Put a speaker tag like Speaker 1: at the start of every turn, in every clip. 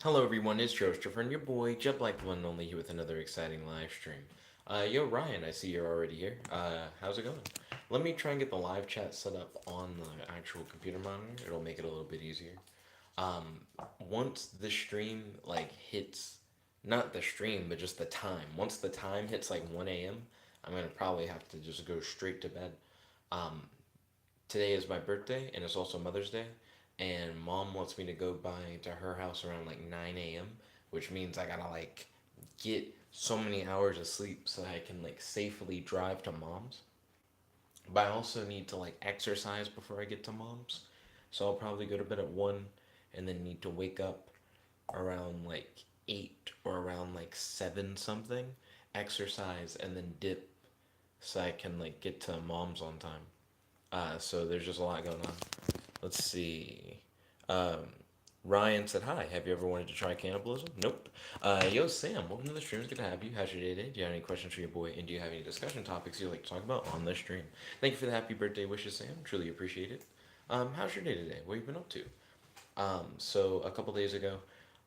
Speaker 1: Hello everyone, it's Joester and your boy, Jet Black the One and Only here with another exciting live stream. Yo Ryan, I see you're already here. How's it going? Let me try and get the live chat set up on the actual computer monitor. It'll make it a little bit easier. Um, Once the stream hits, not the stream, but just the time. Once the time hits like 1 a.m., I'm gonna probably have to just go straight to bed. Um, Today is my birthday and it's also Mother's Day, and mom wants me to go by to her house around like 9 a.m., which means I gotta get so many hours of sleep so I can safely drive to mom's. But I also need to exercise before I get to mom's. So I'll probably go to bed at 1 and then need to wake up around 8 or around 7 something, exercise and then dip so I can get to mom's on time. So there's just a lot going on. Let's see. Um, Ryan said, "Hi, have you ever wanted to try cannibalism?" Nope. Yo, Sam, welcome to the stream. It's good to have you. How's your day today? Do you have any questions for your boy? And do you have any discussion topics you'd like to talk about on the stream? Thank you for the happy birthday wishes, Sam. Truly appreciate it. How's your day today? What have you been up to? So a couple days ago,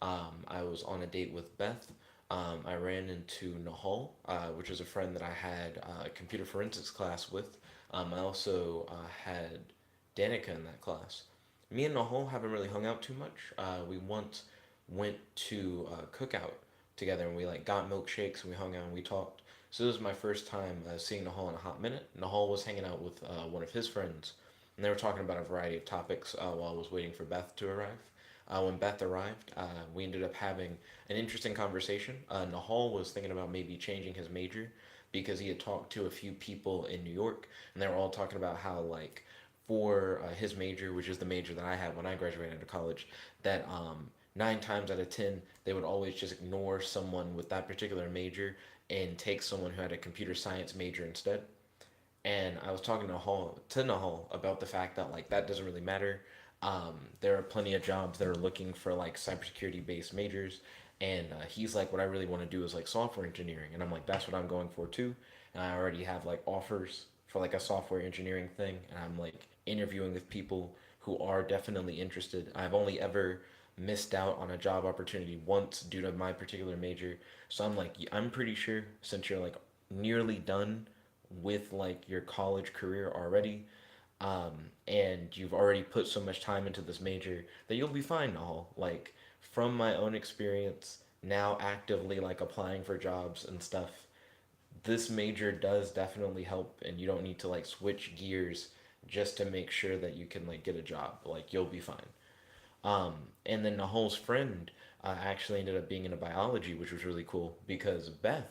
Speaker 1: I was on a date with Beth. I ran into Nahal, which is a friend that I had a computer forensics class with. I also had Danica in that class. Me and Nahal haven't really hung out too much. We once went to a cookout together and we got milkshakes and we hung out and we talked. So this was my first time seeing Nahal in a hot minute. Nahal was hanging out with one of his friends and they were talking about a variety of topics while I was waiting for Beth to arrive. When Beth arrived, we ended up having an interesting conversation. Nahal was thinking about maybe changing his major because he had talked to a few people in New York, and they were all talking about how for his major, which is the major that I had when I graduated out of college, that 9 times out of 10 they would always just ignore someone with that particular major and take someone who had a computer science major instead. And I was talking to Nahal about the fact that that doesn't really matter. There are plenty of jobs that are looking for cybersecurity based majors, and he's like, what I really want to do is software engineering, and I'm like, that's what I'm going for too. And I already have offers for a software engineering thing, and I'm interviewing with people who are definitely interested. I've only ever missed out on a job opportunity once due to my particular major, so I'm like, I'm pretty sure since you're nearly done with your college career already, and you've already put so much time into this major that you'll be fine all from my own experience now actively applying for jobs and stuff, this major does definitely help and you don't need to switch gears just to make sure that you can get a job. You'll be fine. And then Nahol's friend actually ended up being into biology, which was really cool because Beth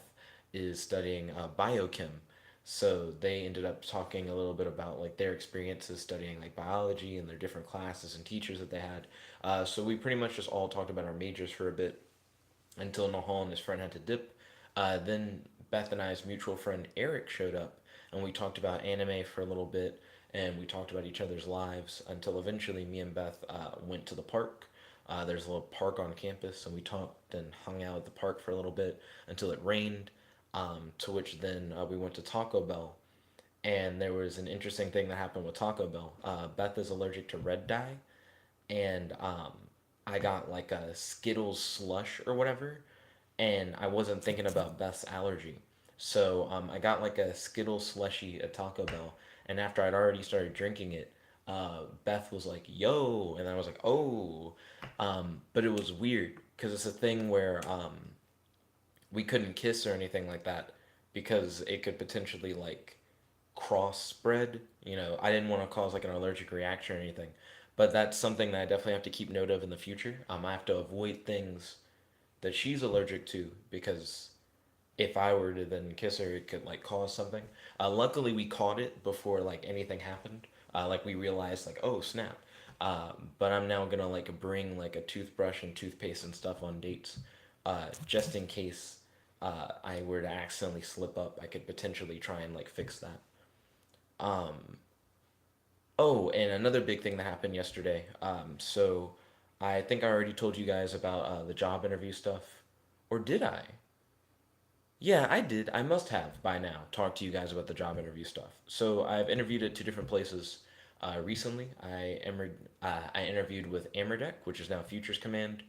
Speaker 1: is studying biochem. So they ended up talking a little bit about their experiences studying biology and their different classes and teachers that they had. So we pretty much just all talked about our majors for a bit until Nahal and his friend had to dip. Then Beth and I's mutual friend Eric showed up, and we talked about anime for a little bit, and we talked about each other's lives until eventually me and Beth went to the park. There's a little park on campus, and we talked and hung out at the park for a little bit until it rained. To which then we went to Taco Bell, and there was an interesting thing that happened with Taco Bell. Beth is allergic to red dye, and I got a Skittles slush or whatever, and I wasn't thinking about Beth's allergy. So I got a Skittles slushy at Taco Bell, and after I'd already started drinking it, Beth was like, "Yo," and I was like, "Oh," but it was weird because it's a thing where we couldn't kiss or anything like that because it could potentially cross spread. I didn't want to cause an allergic reaction or anything, but that's something that I definitely have to keep note of in the future. I have to avoid things that she's allergic to because if I were to then kiss her, it could cause something. Luckily, we caught it before anything happened. We realized oh snap. But I'm now gonna bring a toothbrush and toothpaste and stuff on dates, just in case I were to accidentally slip up. I could potentially try and fix that. Um, Oh, and another big thing that happened yesterday. So I think I already told you guys about the job interview stuff. Or did I? Yeah, I did. I must have by now talked to you guys about the job interview stuff. So I've interviewed at two different places recently. I interviewed with Amerdeck, which is now Futures Command.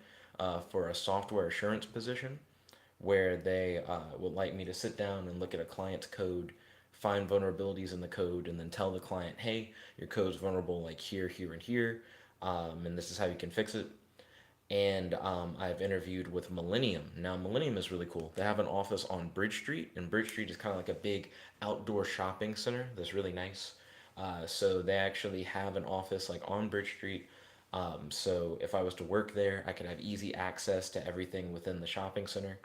Speaker 1: for a software assurance position where they would like me to sit down and look at a client's code, find vulnerabilities in the code, and then tell the client, hey, your code's vulnerable like here, here, and here, and this is how you can fix it. And I've interviewed with Millennium. Now, Millennium is really cool. They have an office on Bridge Street, and Bridge Street is kind of like a big outdoor shopping center that's really nice. So they actually have an office like on Bridge Street. So if I was to work there, I could have easy access to everything within the shopping center.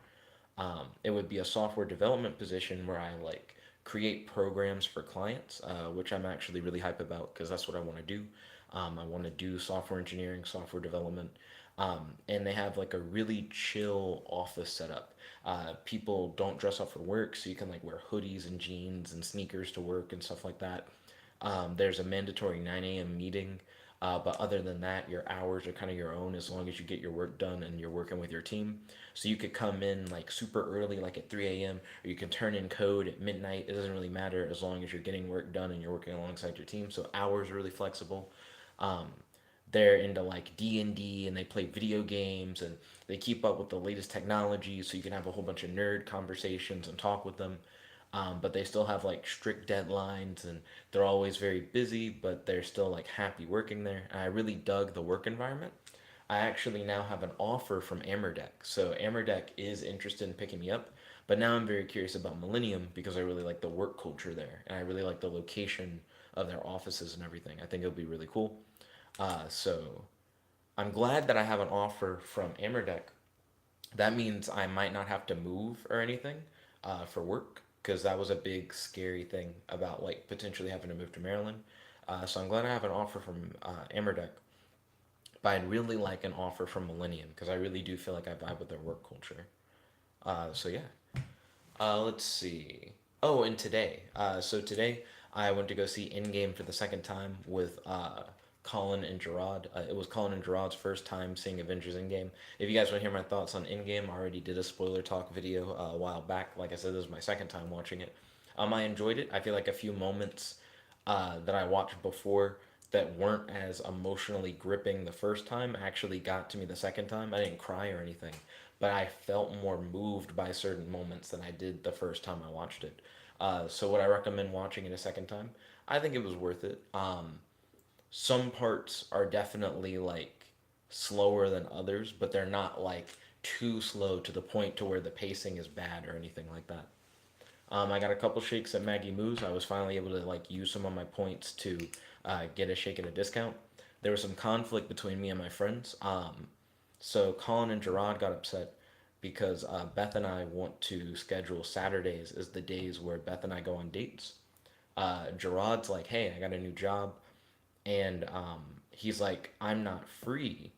Speaker 1: It would be a software development position where I like create programs for clients, which I'm actually really hype about because that's what I want to do. I want to do software engineering, software development, and they have like a really chill office setup. People don't dress up for work, so you can like wear hoodies and jeans and sneakers to work and stuff like that. There's a mandatory 9 a.m. meeting, but other than that, your hours are kind of your own as long as you get your work done and you're working with your team. So you could come in like super early, like at 3 a.m., or you can turn in code at midnight. It doesn't really matter as long as you're getting work done and you're working alongside your team. So hours are really flexible. Um, they're into like D&D and they play video games and they keep up with the latest technology so you can have a whole bunch of nerd conversations and talk with them. But they still have like strict deadlines and they're always very busy, but they're still like happy working there. And I really dug the work environment. I actually now have an offer from Amerdeck. So Amerdeck is interested in picking me up, but now I'm very curious about Millennium because I really like the work culture there and I really like the location of their offices and everything. I think it'll be really cool. So I'm glad that I have an offer from Amerdeck. That means I might not have to move or anything for work because that was a big scary thing about like potentially having to move to Maryland. So I'm glad I have an offer from Amerdeck, but I'd really like an offer from Millennium because I really do feel like I vibe with their work culture. So yeah, let's see. Oh, and today. So today I went to go see Endgame for the second time with Colin and Gerard. It was Colin and Gerard's first time seeing Avengers Endgame. If you guys want to hear my thoughts on Endgame, I already did a spoiler talk video a while back. Like I said, this was my second time watching it. I enjoyed it. I feel like a few moments that I watched before that weren't as emotionally gripping the first time actually got to me the second time. I didn't cry or anything, but I felt more moved by certain moments than I did the first time I watched it. So would I recommend watching it a second time? I think it was worth it. Some parts are definitely like slower than others, but they're not like too slow to the point to where the pacing is bad or anything like that. I got a couple shakes at Maggie Moo's. I was finally able to like use some of my points to get a shake at a discount. There was some conflict between me and my friends. So Colin and Gerard got upset because Beth and I want to schedule Saturdays as the days where Beth and I go on dates. Gerard's like, hey, I got a new job. And he's like, I'm not free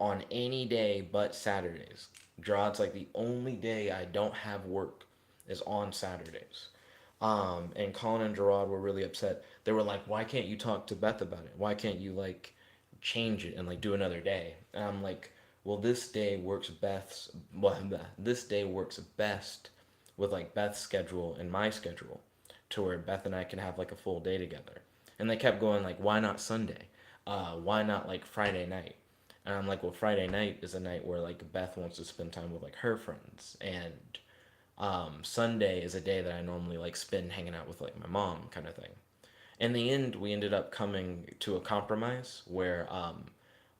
Speaker 1: on any day but Saturdays. Gerard's like, the only day I don't have work is on Saturdays. And Colin and Gerard were really upset. They were like, "Why can't you talk to Beth about it? Why can't you like change it and like do another day?" And I'm like, "Well, this day works best with like Beth's schedule and my schedule, to where Beth and I can have like a full day together." And they kept going like, "Why not Sunday? Why not like Friday night?" And I'm like, "Well, Friday night is a night where like Beth wants to spend time with like her friends, and Sunday is a day that I normally like spend hanging out with like my mom, kind of thing." In the end, we ended up coming to a compromise where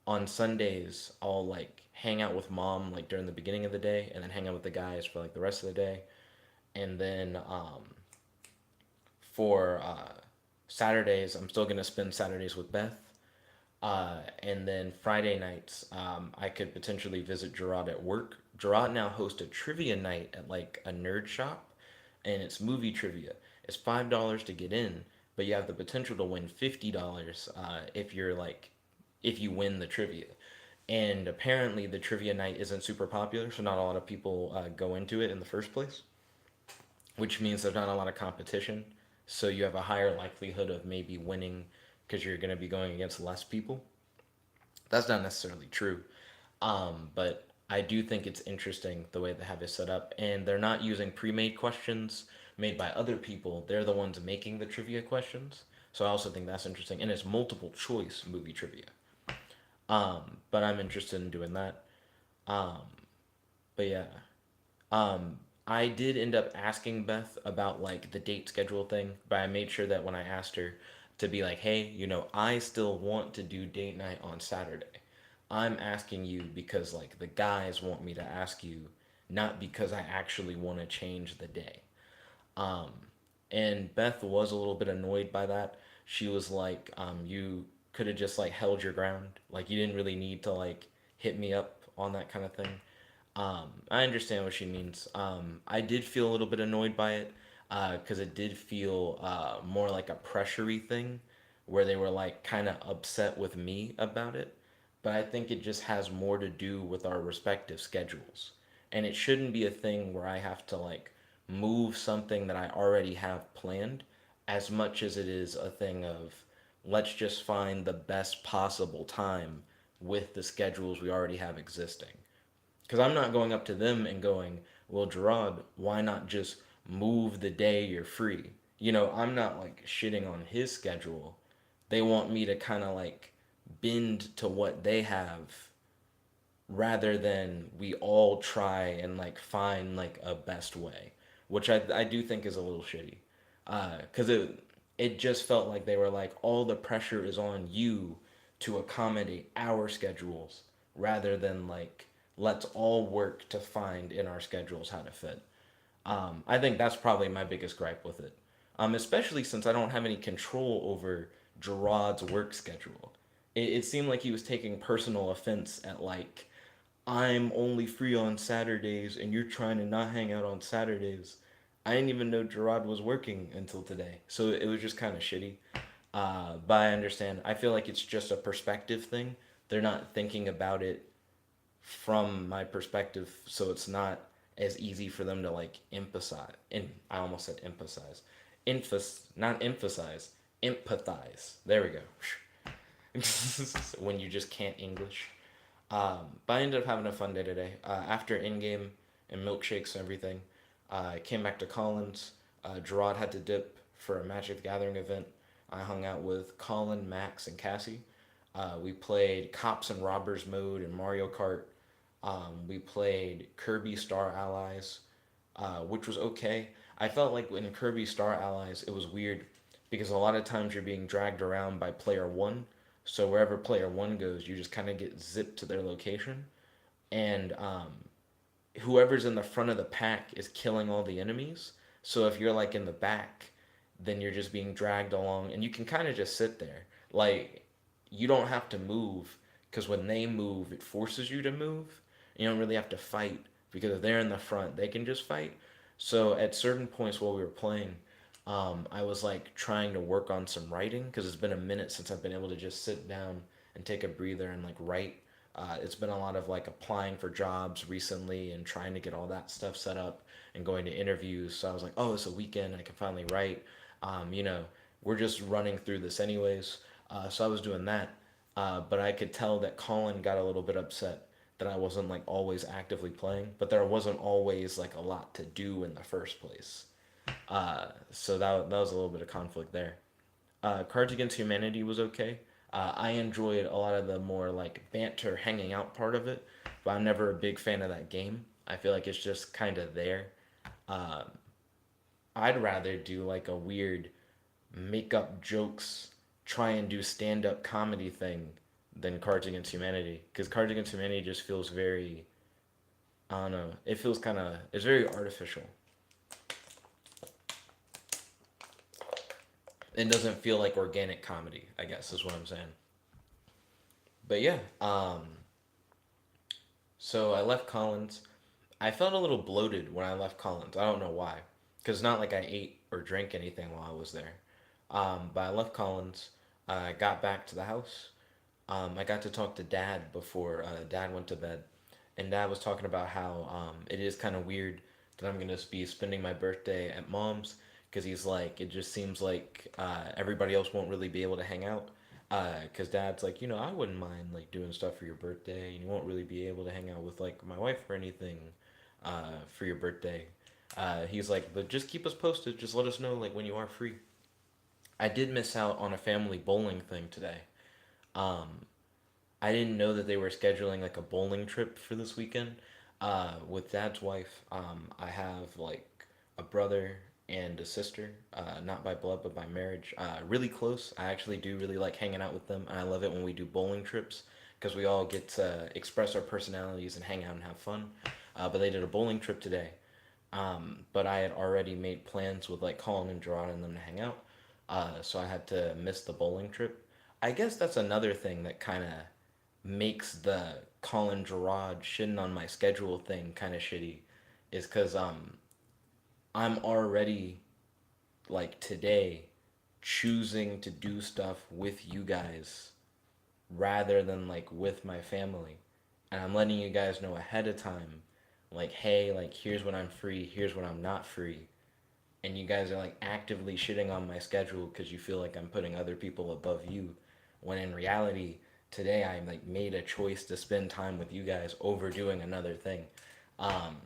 Speaker 1: on Sundays I'll like hang out with mom like during the beginning of the day, and then hang out with the guys for like the rest of the day, and then for Saturdays I'm still gonna spend Saturdays with Beth. And then Friday nights, I could potentially visit Gerard at work. Gerard now hosts a trivia night at like a nerd shop, and it's movie trivia. It's $5 to get in, but you have the potential to win $50 if you're like if you win the trivia. And apparently, the trivia night isn't super popular, so not a lot of people go into it in the first place, which means there's not a lot of competition. So you have a higher likelihood of maybe winning because you're going to be going against less people. That's not necessarily true, but I do think it's interesting the way they have it set up, and they're not using pre-made questions made by other people. They're the ones making the trivia questions. So I also think that's interesting, and it's multiple choice movie trivia. But I'm interested in doing that. Um, but yeah, I did end up asking Beth about like the date schedule thing, but I made sure that when I asked her to be like, hey, I still want to do date night on Saturday. I'm asking you because like the guys want me to ask you, not because I actually want to change the day. Um, and Beth was a little bit annoyed by that. She was like, you could have just like held your ground. Like you didn't really need to like hit me up on that kind of thing. I understand what she means. I did feel a little bit annoyed by it because it did feel more like a pressury thing where they were like kind of upset with me about it. But I think it just has more to do with our respective schedules. And it shouldn't be a thing where I have to like move something that I already have planned as much as it is a thing of let's just find the best possible time with the schedules we already have existing. Because I'm not going up to them and going, well, Gerard, why not just move the day you're free? I'm not like shitting on his schedule. They want me to kind of like bend to what they have rather than we all try and like find like a best way, which I do think is a little shitty. Because it just felt like they were like all the pressure is on you to accommodate our schedules rather than like let's all work to find in our schedules how to fit. I think that's probably my biggest gripe with it. Especially since I don't have any control over Gerard's work schedule. It seemed like he was taking personal offense at like I'm only free on Saturdays and you're trying to not hang out on Saturdays. I didn't even know Gerard was working until today. So it was just kind of shitty. But I understand. I feel like it's just a perspective thing. They're not thinking about it from my perspective, so it's not as easy for them to like emphasize. And I almost said emphasize. Not emphasize, empathize. There we go. When you just can't English. But I ended up having a fun day today. After in game and milkshakes and everything, I came back to Collins. Gerard had to dip for a Magic the Gathering event. I hung out with Colin, Max, and Cassie. We played Cops and Robbers mode in Mario Kart. We played Kirby Star Allies, which was okay. I felt like in Kirby Star Allies, it was weird because a lot of times you're being dragged around by player one. So wherever player one goes, you just kind of get zipped to their location. And whoever's in the front of the pack is killing all the enemies. So if you're like in the back, then you're just being dragged along and you can kind of just sit there. Like, you don't have to move because when they move, it forces you to move. You don't really have to fight because if they're in the front, they can just fight. So at certain points while we were playing, I was like trying to work on some writing because it's been a minute since I've been able to just sit down and take a breather and like write. It's been a lot of like applying for jobs recently and trying to get all that stuff set up and going to interviews. So I was like, oh, it's a weekend. I can finally write. Um, you know, we're just running through this anyways. So I was doing that. But I could tell that Colin got a little bit upset that I wasn't like always actively playing, but there wasn't always like a lot to do in the first place. So that was a little bit of conflict there. Cards Against Humanity was okay. I enjoyed a lot of the more like banter, hanging out part of it, but I'm never a big fan of that game. I feel like it's just kind of there. Uh, I'd rather do like a weird make up jokes, try and do stand up comedy thing than Cards Against Humanity. Because Cards Against Humanity just feels very, I don't know, it feels kind of, it's very artificial. It doesn't feel like organic comedy, I guess is what I'm saying. But yeah, so I left Collins. I felt a little bloated when I left Collins. I don't know why. Because it's not like I ate or drank anything while I was there. But I left Collins. I got back to the house. I got to talk to Dad before Dad went to bed. And Dad was talking about how it is kind of weird that I'm going to be spending my birthday at Mom's. Because he's like, it just seems like everybody else won't really be able to hang out. Because Dad's like, I wouldn't mind like doing stuff for your birthday. And you won't really be able to hang out with like my wife or anything for your birthday. He's like, but just keep us posted. Just let us know like when you are free. I did miss out on a family bowling thing today. Um, I didn't know that they were scheduling like a bowling trip for this weekend. With Dad's wife, I have like a brother and a sister, not by blood but by marriage. Really close. I actually do really like hanging out with them, and I love it when we do bowling trips because we all get to express our personalities and hang out and have fun. But they did a bowling trip today. But I had already made plans with like Colin and Gerard and them to hang out. So I had to miss the bowling trip. I guess that's another thing that kind of makes the Colin Gerard shitting on my schedule thing kind of shitty, is because I'm already like today choosing to do stuff with you guys rather than like with my family, and I'm letting you guys know ahead of time, like, hey, like, here's when I'm free, here's when I'm not free, and you guys are like actively shitting on my schedule because you feel like I'm putting other people above you, when in reality today I like made a choice to spend time with you guys over doing another thing. um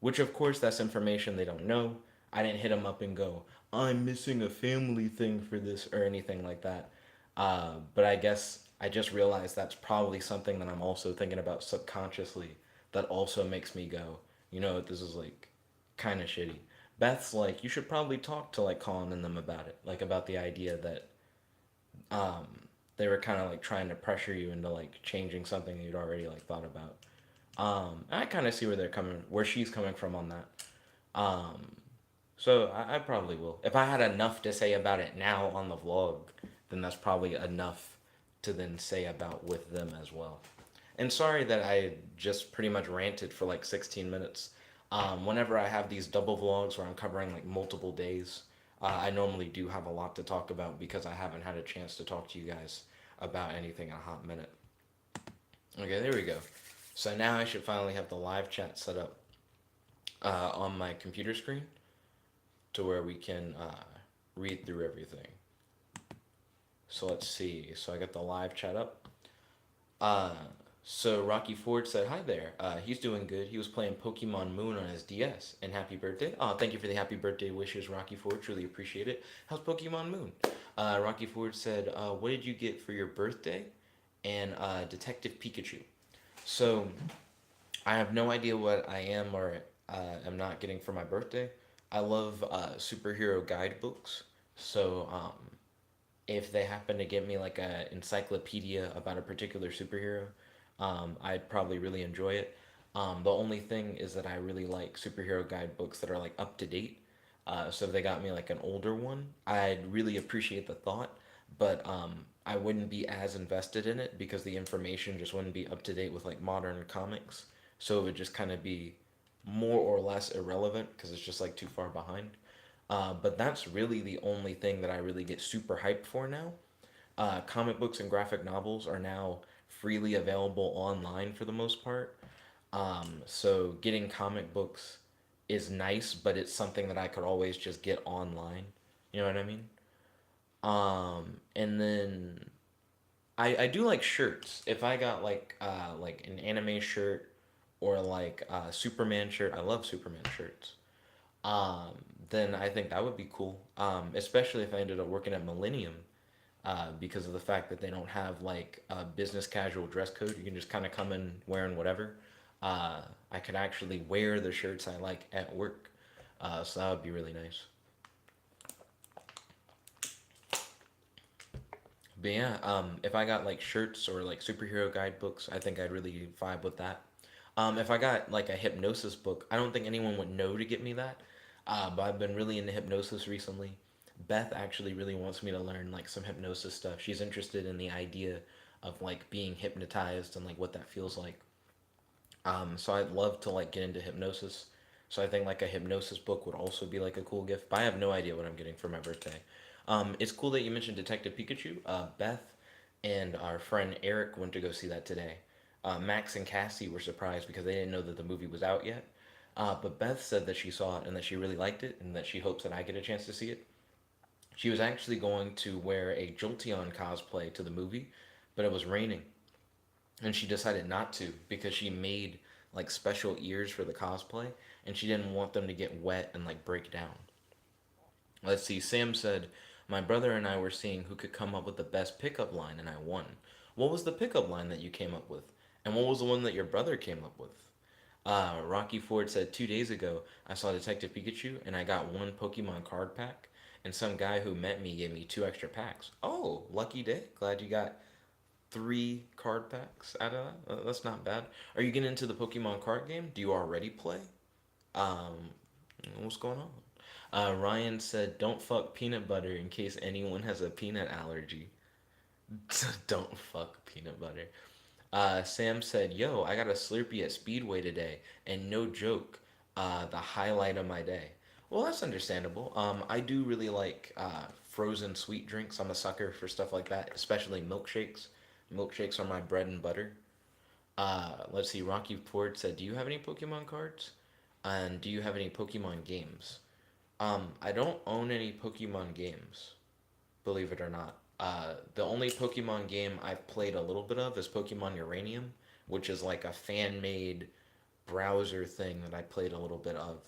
Speaker 1: which of course that's information they don't know. I didn't hit them up and go, I'm missing a family thing for this or anything like that. But I guess I just realized that's probably something that I'm also thinking about subconsciously, that also makes me go, this is like kind of shitty. Beth's like, you should probably talk to like Colin and them about it, like about the idea that um, they were kind of like trying to pressure you into like changing something you'd already like thought about. I kind of see where she's coming from on that. Um, so I probably will. If I had enough to say about it now on the vlog, then that's probably enough to then say about with them as well. And sorry that I just pretty much ranted for like 16 minutes. Whenever I have these double vlogs where I'm covering like multiple days, I normally do have a lot to talk about because I haven't had a chance to talk to you guys about anything in a hot minute. Okay, there we go. So now I should finally have the live chat set up on my computer screen to where we can read through everything. So let's see. So I got the live chat up. Uh, so Rocky Ford said, "Hi there. He's doing good. He was playing Pokemon Moon on his DS. And happy birthday! Oh, thank you for the happy birthday wishes, Rocky Ford. Truly appreciate it. How's Pokemon Moon?" Rocky Ford said, "What did you get for your birthday?" And Detective Pikachu. So I have no idea what I am or am not getting for my birthday. I love superhero guidebooks. So if they happen to get me like a encyclopedia about a particular superhero, I'd probably really enjoy it. The only thing is that I really like superhero guidebooks that are like up to date. So if they got me like an older one, I'd really appreciate the thought, but I wouldn't be as invested in it because the information just wouldn't be up to date with like modern comics. So it would just kind of be more or less irrelevant because it's just like too far behind. But that's really the only thing that I really get super hyped for now. Comic books and graphic novels are now freely available online for the most part. So getting comic books is nice, but it's something that I could always just get online. You know what I mean? And then I do like shirts. If I got like an anime shirt or like a Superman shirt, I love Superman shirts. Um, then I think that would be cool. Especially if I ended up working at Millennium, because of the fact that they don't have like a business casual dress code. You can just kind of come in wearing whatever. Uh, I could actually wear the shirts I like at work. So that would be really nice. But yeah, if I got like shirts or like superhero guidebooks, I think I'd really vibe with that. If I got like a hypnosis book, I don't think anyone would know to get me that. But I've been really into hypnosis recently. Beth actually really wants me to learn like some hypnosis stuff. She's interested in the idea of like being hypnotized and like what that feels like. So I'd love to like get into hypnosis. So I think like a hypnosis book would also be like a cool gift. But I have no idea what I'm getting for my birthday. It's cool that you mentioned Detective Pikachu. Beth and our friend Eric went to go see that today. Max and Cassie were surprised because they didn't know that the movie was out yet. But Beth said that she saw it and that she really liked it and that she hopes that I get a chance to see it. She was actually going to wear a Jolteon cosplay to the movie, but it was raining, and she decided not to because she made like special ears for the cosplay, and she didn't want them to get wet and like break down. Let's see. Sam said, "My brother and I were seeing who could come up with the best pickup line, and I won. What was the pickup line that you came up with? And what was the one that your brother came up with? Rocky Ford said 2 days ago I saw Detective Pikachu and I got one Pokemon card pack, and some guy who met me gave me two extra packs. Oh, lucky day! Glad you got three card packs out of that. That's not bad. Are you getting into the Pokemon card game? Do you already play? Um, what's going on? Ryan said, "Don't fuck peanut butter in case anyone has a peanut allergy." Don't fuck peanut butter. Sam said, "Yo, I got a Slurpee at Speedway today, and no joke, the highlight of my day." Well, that's understandable. I do really like frozen sweet drinks. I'm a sucker for stuff like that, especially milkshakes. Milkshakes are my bread and butter. Let's see. Rocky Ford said, "Do you have any Pokemon cards? And do you have any Pokemon games?" I don't own any Pokemon games, believe it or not. The only Pokemon game I've played a little bit of is Pokemon Uranium, which is like a fan made browser thing that I played a little bit of.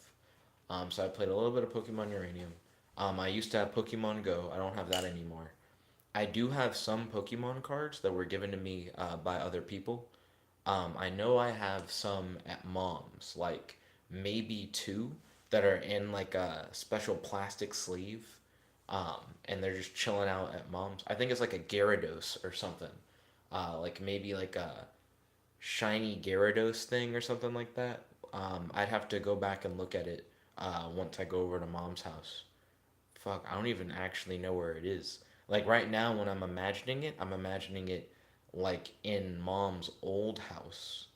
Speaker 1: So I played a little bit of Pokemon Uranium. I used to have Pokemon Go. I don't have that anymore. I do have some Pokemon cards that were given to me by other people. I know I have some at mom's, like maybe two that are in like a special plastic sleeve, and they're just chilling out at mom's. I think it's like a Gyarados or something, like maybe like a shiny Gyarados thing or something like that. I'd have to go back and look at it once I go over to mom's house. Fuck, I don't even actually know where it is. Like right now, when I'm imagining it like in mom's old house.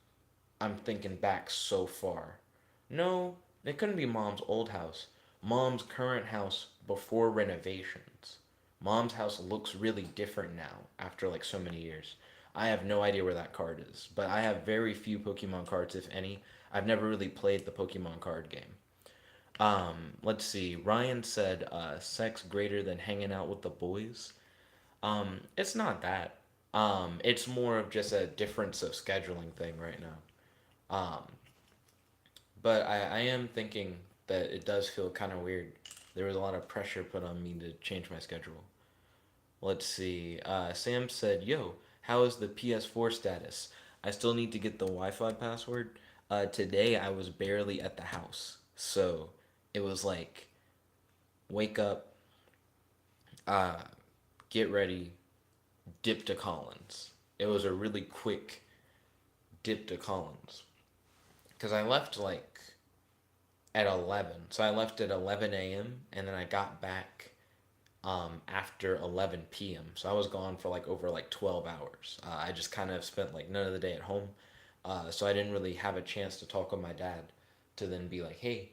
Speaker 1: I'm thinking back so far. No, it couldn't be mom's old house. Mom's current house before renovations. Mom's house looks really different now after like so many years. I have no idea where that card is, but I have very few Pokemon cards, if any. I've never really played the Pokemon card game. Let's see. Ryan said, sex greater than hanging out with the boys. It's not that. It's more of just a difference of scheduling thing right now. But I am thinking that it does feel kind of weird. There was a lot of pressure put on me to change my schedule. Let's see. Sam said, "Yo, how is the PS4 status? I still need to get the Wi-Fi password. Today I was barely at the house, so it was like wake up, uh, get ready, dip to Collins. It was a really quick dip to Collins because I left like at 11. So I left at 11 a.m. and then I got back after 11 p.m. So I was gone for like over like 12 hours. I just kind of spent like none of the day at home. So I didn't really have a chance to talk with my dad to then be like, hey,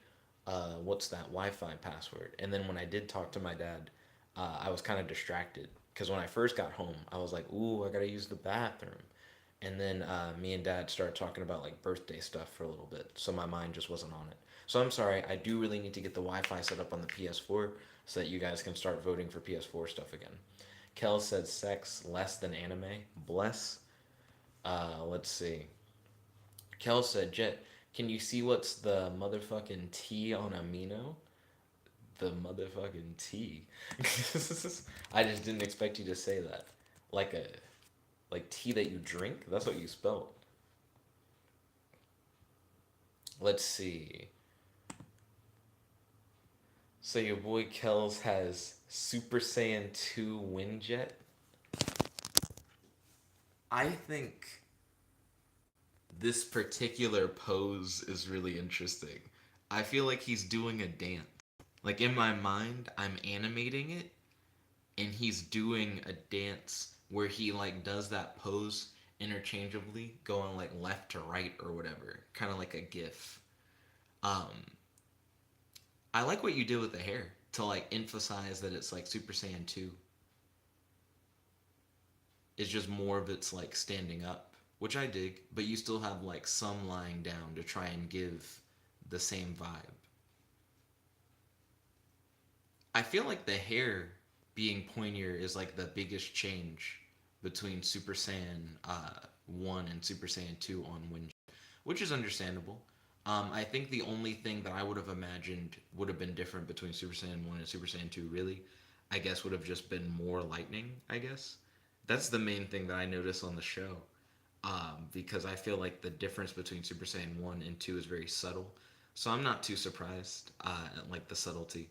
Speaker 1: what's that Wi Fi password? And then when I did talk to my dad, I was kind of distracted because when I first got home, I was like, ooh, I gotta use the bathroom. And then me and dad started talking about like birthday stuff for a little bit, so my mind just wasn't on it. So I'm sorry, I do really need to get the Wi-Fi set up on the PS4 so that you guys can start voting for PS4 stuff again. Kel said sex less than anime. Bless. Let's see. Kel said, Jet, can you see what's the motherfucking T on Amino? The motherfucking T. I just didn't expect you to say that. Like a like tea that you drink? That's what you spelled. Let's see. So your boy Kells has Super Saiyan 2 Windjet. I think this particular pose is really interesting. I feel like he's doing a dance. Like in my mind, I'm animating it and he's doing a dance where he like does that pose interchangeably going like left to right or whatever, kind of like a gif. Um I like what you did with the hair to like emphasize that it's like Super Saiyan 2. It's just more of it's like standing up, which I dig, but you still have like some lying down to try and give the same vibe. I feel like the hair being pointier is like the biggest change between Super Saiyan 1 and Super Saiyan 2 on Wind, which is understandable. I think the only thing that I would have imagined would have been different between Super Saiyan 1 and Super Saiyan 2, really, I guess, would have just been more lightning, I guess. That's the main thing that I notice on the show. Because I feel like the difference between Super Saiyan 1 and 2 is very subtle. So I'm not too surprised at like the subtlety.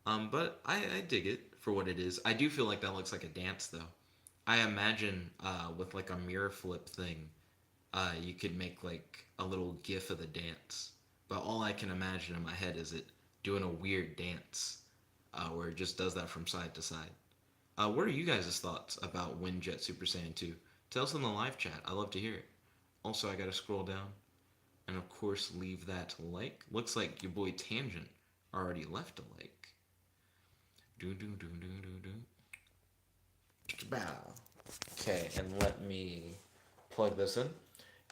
Speaker 1: But I dig it for what it is. I do feel like that looks like a dance though. I imagine with like a mirror flip thing, you could make like a little gif of the dance. But all I can imagine in my head is it doing a weird dance where it just does that from side to side. What are you guys' thoughts about Windjet Super Saiyan 2? Tell us in the live chat. I love to hear it. Also, I gotta scroll down and, of course, leave that like. Looks like your boy Tangent already left a like. Do do do do do do. Bow. Okay, and let me plug this in.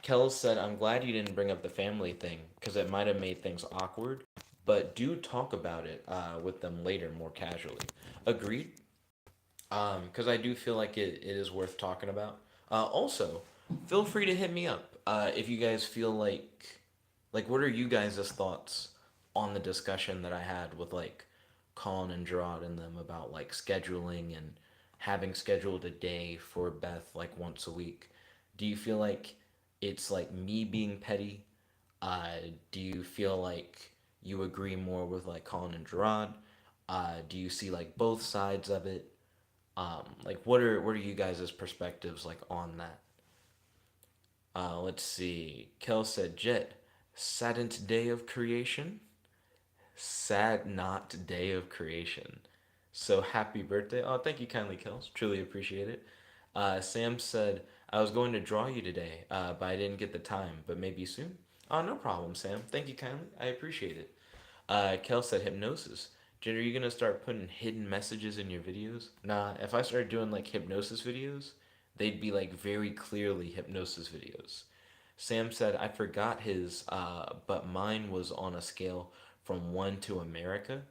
Speaker 1: Kel said, I'm glad you didn't bring up the family thing because it might have made things awkward, but do talk about it with them later more casually. Agreed. Because I do feel like it is worth talking about. Also, feel free to hit me up if you guys feel like, what are you guys' thoughts on the discussion that I had with like Colin and Gerard and them about like scheduling and having scheduled a day for Beth like once a week? Do you feel like it's like me being petty? Do you feel like you agree more with like Colin and Gerard? Do you see like both sides of it? Like what are you guys' perspectives like on that? Let's see. Kel said Jet, saddened day of creation. Sad not day of creation. So happy birthday. Oh, thank you kindly, Kels. Truly appreciate it. Sam said, I was going to draw you today, but I didn't get the time, but maybe soon. Oh, no problem, Sam. Thank you kindly. I appreciate it. Kel said hypnosis. Jen, are you gonna start putting hidden messages in your videos? Nah, if I started doing like hypnosis videos, they'd be like very clearly hypnosis videos. Sam said, I forgot his, but mine was on a scale from 1 to America.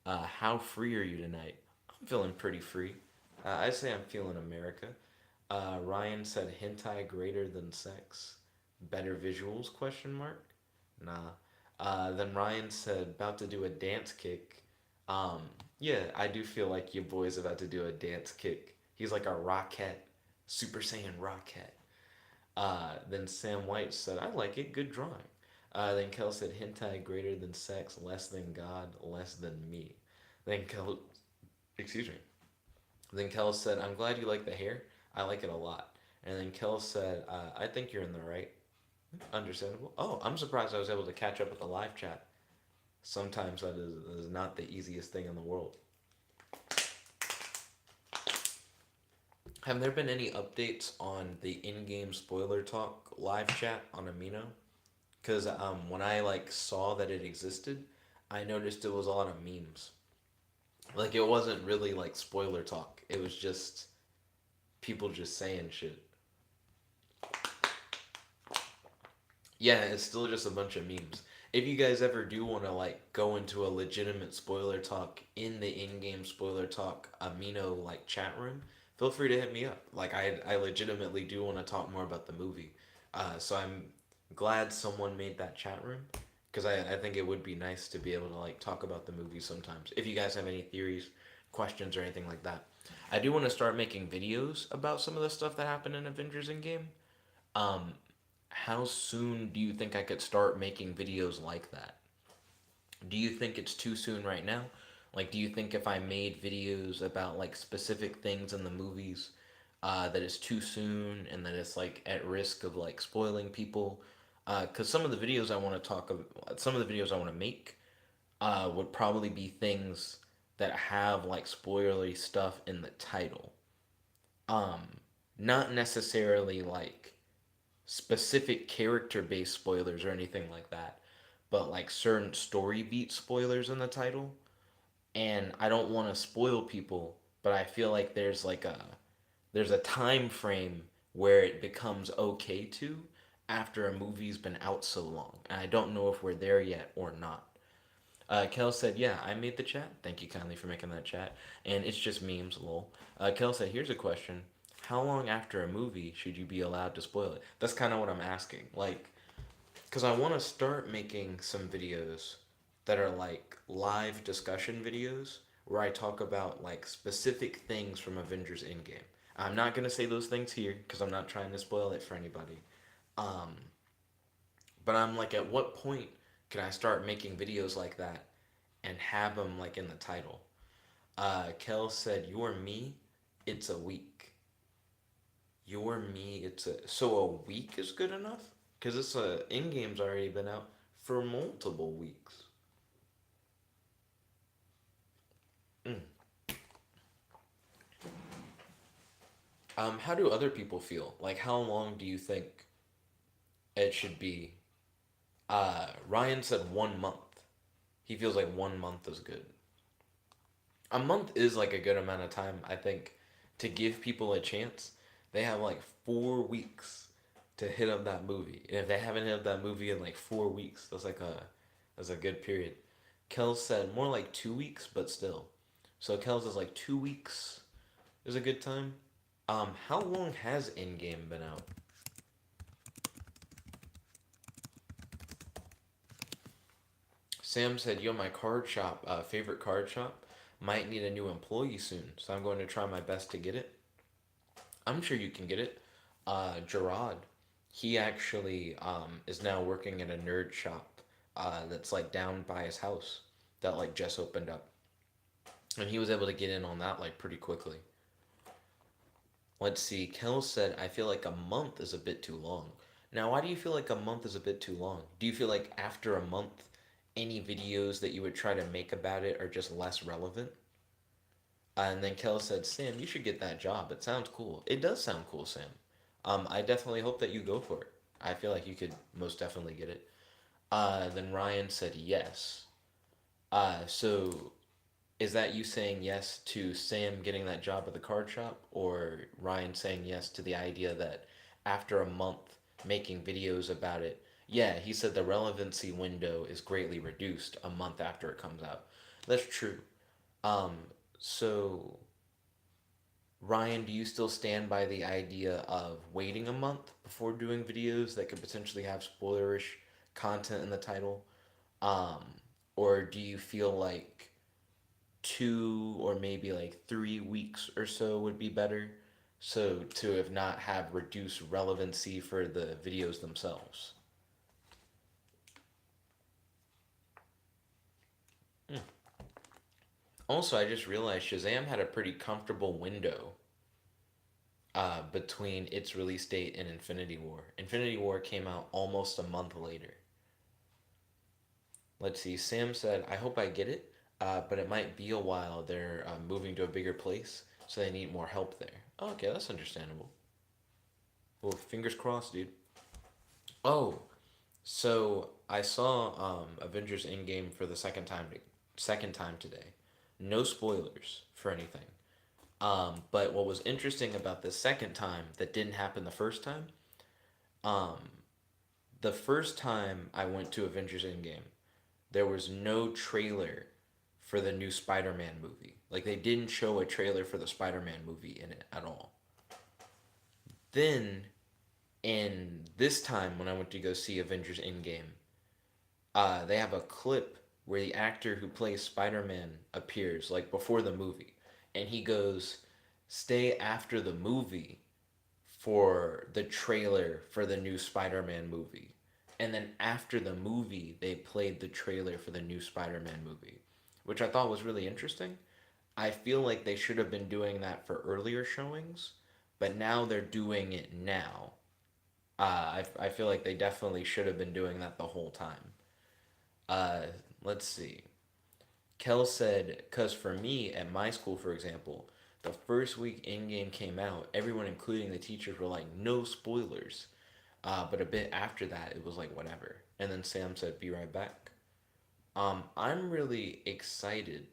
Speaker 1: How free are you tonight? I'm feeling pretty free. I say I'm feeling America. Ryan said, hentai greater than sex. Better visuals, question mark? Nah. Then Ryan said, about to do a dance kick. Um, yeah, I do feel like your boy's about to do a dance kick. He's like a rocket, Super Saiyan rocket. Then Sam White said, I like it, good drawing. Then Kel said, hentai greater than sex, less than God, less than me. Then Kel, excuse me. Then Kel said, I'm glad you like the hair. I like it a lot. And then Kel said, I think you're in the right. Understandable. Oh, I'm surprised I was able to catch up with the live chat. Sometimes that is not the easiest thing in the world. Have there been any updates on the in-game spoiler talk live chat on Amino? Because when I like saw that it existed, I noticed it was a lot of memes. Like it wasn't really like spoiler talk. It was just people just saying shit. Yeah, it's still just a bunch of memes. If you guys ever do want to like go into a legitimate spoiler talk in the in-game spoiler talk Amino like chat room, feel free to hit me up. Like I legitimately do want to talk more about the movie. So I'm glad someone made that chat room because I think it would be nice to be able to like talk about the movie sometimes. If you guys have any theories, questions, or anything like that, I do want to start making videos about some of the stuff that happened in Avengers in game. Um, how soon do you think I could start making videos like that? Do you think it's too soon right now? Like, do you think if I made videos about like specific things in the movies, that it's too soon and that it's like at risk of like spoiling people? Because some of the videos I want to some of the videos I want to make, would probably be things that have like spoilery stuff in the title. Um, Not necessarily like specific character based spoilers or anything like that, but like certain story beat spoilers in the title. And I don't want to spoil people, but I feel like there's a time frame where it becomes okay to after a movie's been out so long. And I don't know if we're there yet or not. Kel said, "Yeah, I made the chat. Thank you kindly for making that chat." And it's just memes, lol. Kel said, "Here's a question: how long after a movie should you be allowed to spoil it?" That's kind of what I'm asking. Like, because I want to start making some videos that are like live discussion videos where I talk about like specific things from Avengers Endgame. I'm not gonna say those things here because I'm not trying to spoil it for anybody. Um, but I'm like, at what point can I start making videos like that and have them like in the title? Kel said, "You're me, it's a week. You're me, it's a so a week is good enough because it's a in game's already been out for multiple weeks." Mm. How do other people feel? Like, how long do you think it should be? Ryan said 1 month. He feels like 1 month is good. A month is like a good amount of time, I think, to give people a chance. They have like 4 weeks to hit up that movie. And if they haven't hit up that movie in like 4 weeks, that's a good period. Kels said more like 2 weeks, but still. So Kels is like 2 weeks is a good time. How long has Endgame been out? Sam said, "Yo, my card shop, favorite card shop, might need a new employee soon, so I'm going to try my best to get it." I'm sure you can get it. Gerard, he actually is now working at a nerd shop that's like down by his house that like just opened up, and he was able to get in on that like pretty quickly. Let's see. Kel said, "I feel like a month is a bit too long." Now, why do you feel like a month is a bit too long? Do you feel like after a month, any videos that you would try to make about it are just less relevant? And then Kel said, "Sam, you should get that job. It sounds cool." It does sound cool, Sam. I definitely hope that you go for it. I feel like you could most definitely get it. Then Ryan said yes. So is that you saying yes to Sam getting that job at the card shop, or Ryan saying yes to the idea that after a month making videos about it, yeah, he said the relevancy window is greatly reduced a month after it comes out. That's true. Um, so Ryan, do you still stand by the idea of waiting a month before doing videos that could potentially have spoilerish content in the title? Um, or do you feel like 2 or maybe like 3 weeks or so would be better? So to have not have reduced relevancy for the videos themselves. Hmm. Also, I just realized Shazam had a pretty comfortable window between its release date and Infinity War. Infinity War came out almost a month later. Let's see. Sam said, "I hope I get it, but it might be a while. They're moving to a bigger place, so they need more help there." Oh, okay, that's understandable. Well, fingers crossed, dude. Oh, so I saw Avengers Endgame for the second time today. No spoilers for anything. But what was interesting about the second time that didn't happen the first time, um, the first time I went to Avengers Endgame, there was no trailer for the new Spider-Man movie. Like they didn't show a trailer for the Spider-Man movie in it at all. Then, in this time when I went to go see Avengers Endgame, they have a clip where the actor who plays Spider-Man appears like before the movie, and he goes, "Stay after the movie for the trailer for the new Spider-Man movie." And then after the movie, they played the trailer for the new Spider-Man movie, which I thought was really interesting. I feel like they should have been doing that for earlier showings, but now they're doing it now. I feel like they definitely should have been doing that the whole time. Uh, let's see. Kel said, "Because for me, at my school, for example, the first week in game came out, everyone, including the teachers, were like, no spoilers." But a bit after that, it was like, whatever. And then Sam said, "Be right back." I'm really excited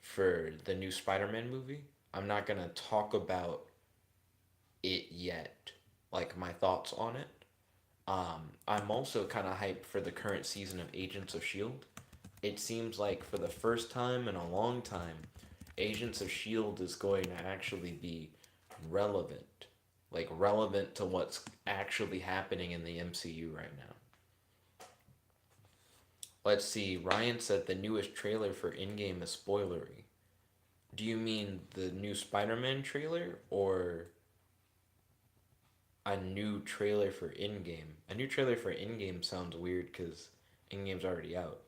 Speaker 1: for the new Spider Man movie. I'm not going to talk about it yet, like my thoughts on it. I'm also kind of hyped for the current season of Agents of S.H.I.E.L.D. It seems like for the first time in a long time, Agents of S.H.I.E.L.D. is going to actually be relevant. Like, relevant to what's actually happening in the MCU right now. Let's see. Ryan said the newest trailer for Endgame is spoilery. Do you mean the new Spider-Man trailer or a new trailer for in-game? A new trailer for in-game sounds weird because in-game's already out.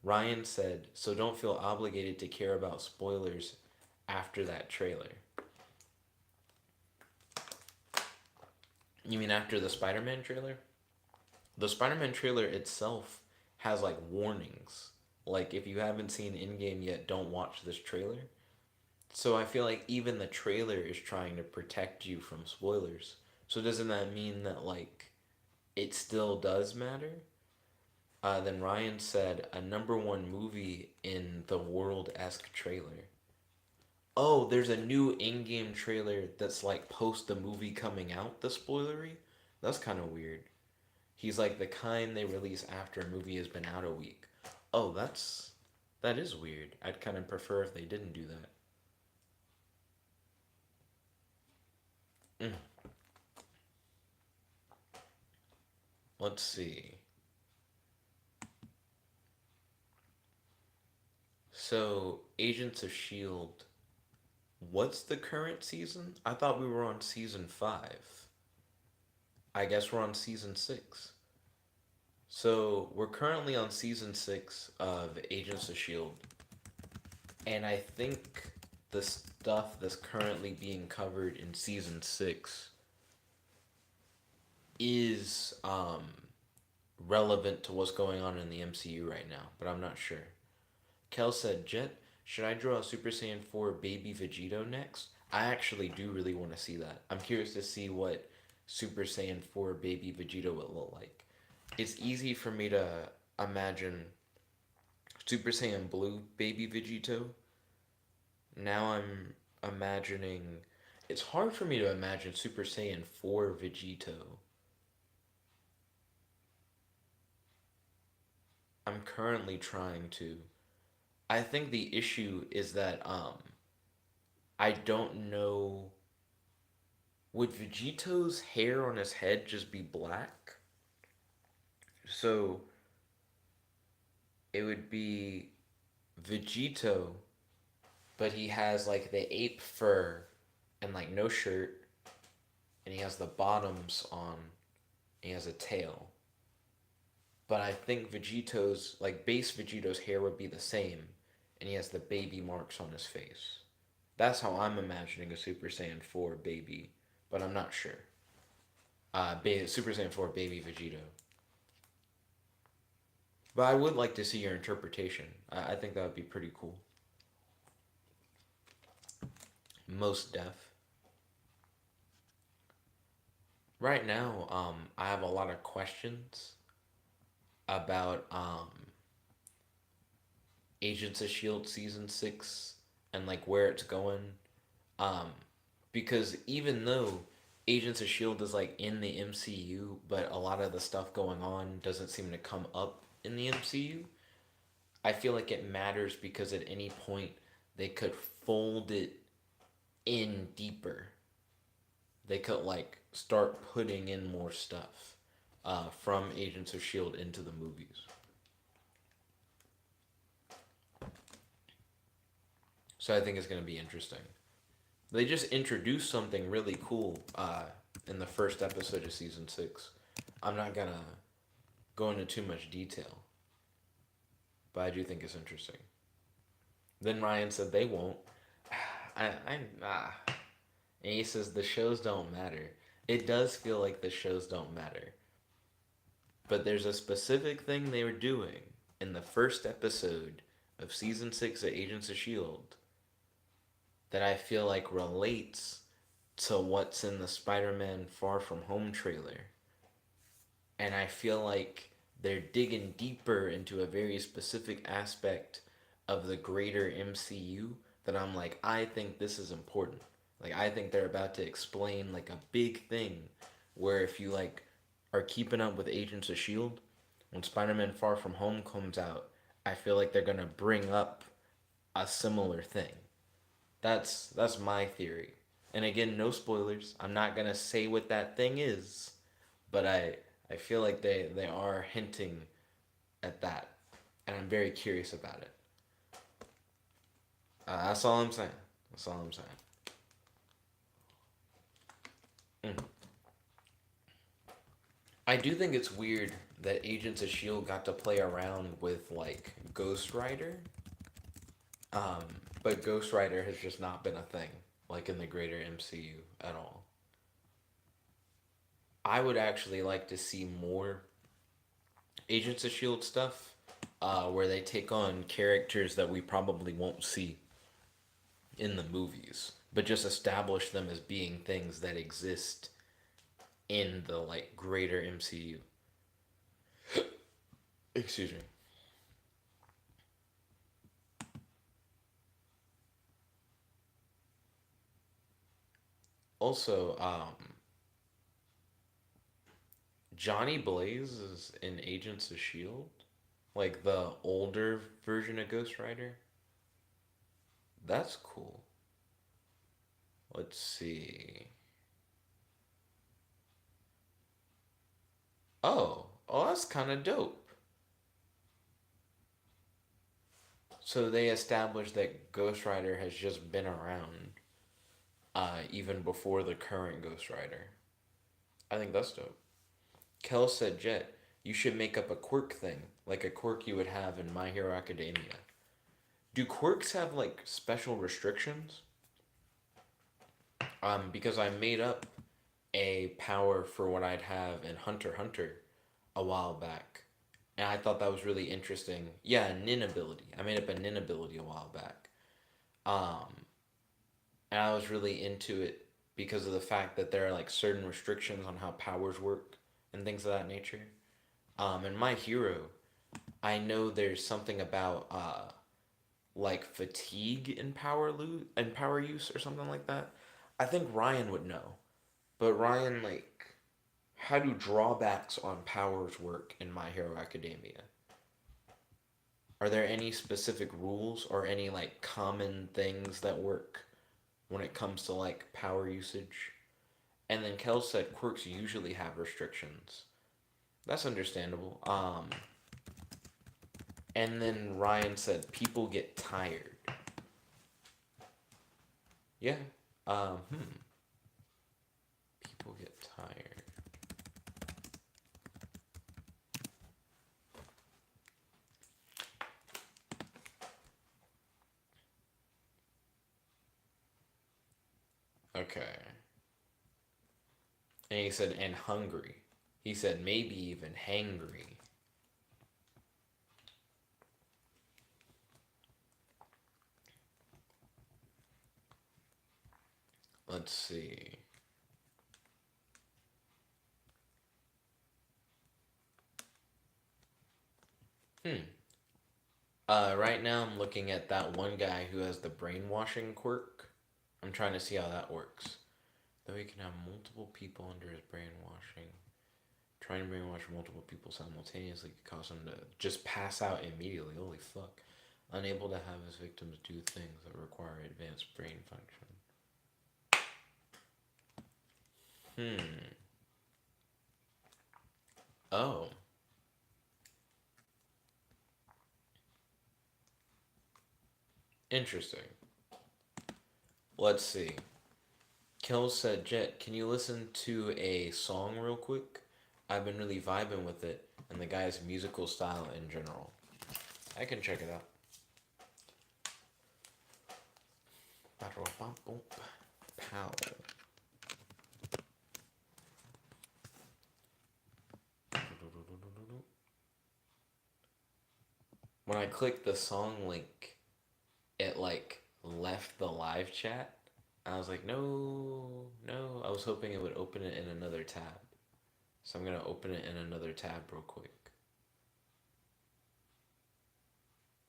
Speaker 1: Ryan said, so don't feel obligated to care about spoilers after that trailer. You mean after the Spider-Man trailer? The Spider-Man trailer itself has like warnings. Like if you haven't seen in-game yet, don't watch this trailer. So I feel like even the trailer is trying to protect you from spoilers. So doesn't that mean that like it still does matter? Then Ryan said a number one movie in the world-esque trailer. Oh, there's a new in-game trailer that's like post the movie coming out, the spoilery? That's kind of weird. He's like the kind they release after a movie has been out a week. Oh, that is weird. I'd kind of prefer if they didn't do that. Let's see. So, Agents of Shield. What's the current season? I thought we were on season 5. I guess we're on season 6. So, we're currently on season 6 of Agents of Shield. And I think the stuff that's currently being covered in season 6 is relevant to what's going on in the MCU right now, but I'm not sure. Kel said, Jet, should I draw a Super Saiyan 4 baby Vegito next? I actually do really want to see that. I'm curious to see what Super Saiyan 4 baby Vegito would look like. It's easy for me to imagine Super Saiyan Blue baby Vegito. Now I'm imagining. It's hard for me to imagine Super Saiyan 4 Vegito. I'm currently trying to. I think the issue is that I don't know. Would Vegito's hair on his head just be black? So it would be Vegito, but he has like the ape fur and like no shirt, and he has the bottoms on, and he has a tail. But I think Vegito's, like base Vegito's hair would be the same, and he has the baby marks on his face. That's how I'm imagining a Super Saiyan 4 baby, but I'm not sure. Super Saiyan 4 baby Vegito. But I would like to see your interpretation. I think that would be pretty cool. Most deaf. Right now, I have a lot of questions about Agents of Shield season 6 and like where it's going. Um, because even though Agents of Shield is like in the MCU, but a lot of the stuff going on doesn't seem to come up in the MCU. I feel like it matters because at any point they could fold it in deeper. They could like start putting in more stuff from Agents of Shield into the movies. So I think it's going to be interesting. They just introduced something really cool in the first episode of season 6. I'm not gonna go into too much detail, but I do think it's interesting. Then Ryan said they won't. And he says the shows don't matter. It does feel like the shows don't matter. But there's a specific thing they were doing in the first episode of season 6 of Agents of S.H.I.E.L.D. that I feel like relates to what's in the Spider Man Far From Home trailer. And I feel like they're digging deeper into a very specific aspect of the greater MCU that I'm like, I think this is important. Like, I think they're about to explain like a big thing where if you like are keeping up with Agents of S.H.I.E.L.D., when Spider Man Far From Home comes out, I feel like they're gonna bring up a similar thing. That's my theory. And again, no spoilers. I'm not gonna say what that thing is, but I feel like they are hinting at that, and I'm very curious about it. That's all I'm saying. That's all I'm saying. Mm. I do think it's weird that Agents of S.H.I.E.L.D. got to play around with, like, Ghost Rider. Um, but Ghost Rider has just not been a thing, like, in the greater MCU at all. I would actually like to see more Agents of S.H.I.E.L.D. stuff, where they take on characters that we probably won't see in the movies, but just establish them as being things that exist in the, like, greater MCU. Excuse me. Also, Johnny Blaze is in Agents of S.H.I.E.L.D., like the older version of Ghost Rider. That's cool. Let's see. Oh, that's kind of dope. So they established that Ghost Rider has just been around, even before the current Ghost Rider. I think that's dope. Kel said, Jet, you should make up a quirk thing, like a quirk you would have in My Hero Academia. Do quirks have, like, special restrictions? Because I made up a power for what I'd have in Hunter x Hunter a while back. And I thought that was really interesting. Yeah, a nin ability. I made up a nin ability a while back. Um, and I was really into it because of the fact that there are, like, certain restrictions on how powers work and things of that nature. And My Hero, I know there's something about like fatigue in power use or something like that. I think Ryan would know, but Ryan, like, how do drawbacks on powers work in My Hero Academia? Are there any specific rules or any, like, common things that work when it comes to, like, power usage? And then Kel said quirks usually have restrictions. That's understandable. And then Ryan said people get tired. Yeah. People get tired. Okay. And he said, and hungry. He said, maybe even hangry. Let's see. Hmm. Right now I'm looking at that one guy who has the brainwashing quirk. I'm trying to see how that works. Though he can have multiple people under his brainwashing. Trying to brainwash multiple people simultaneously could cause him to just pass out immediately. Holy fuck. Unable to have his victims do things that require advanced brain function. Hmm. Oh. Interesting. Let's see. Kel said, Jet, can you listen to a song real quick? I've been really vibing with it and the guy's musical style in general. I can check it out. Pow. When I clicked the song link, it, like, left the live chat. I was like, no, no. I was hoping it would open it in another tab. So I'm gonna open it in another tab real quick.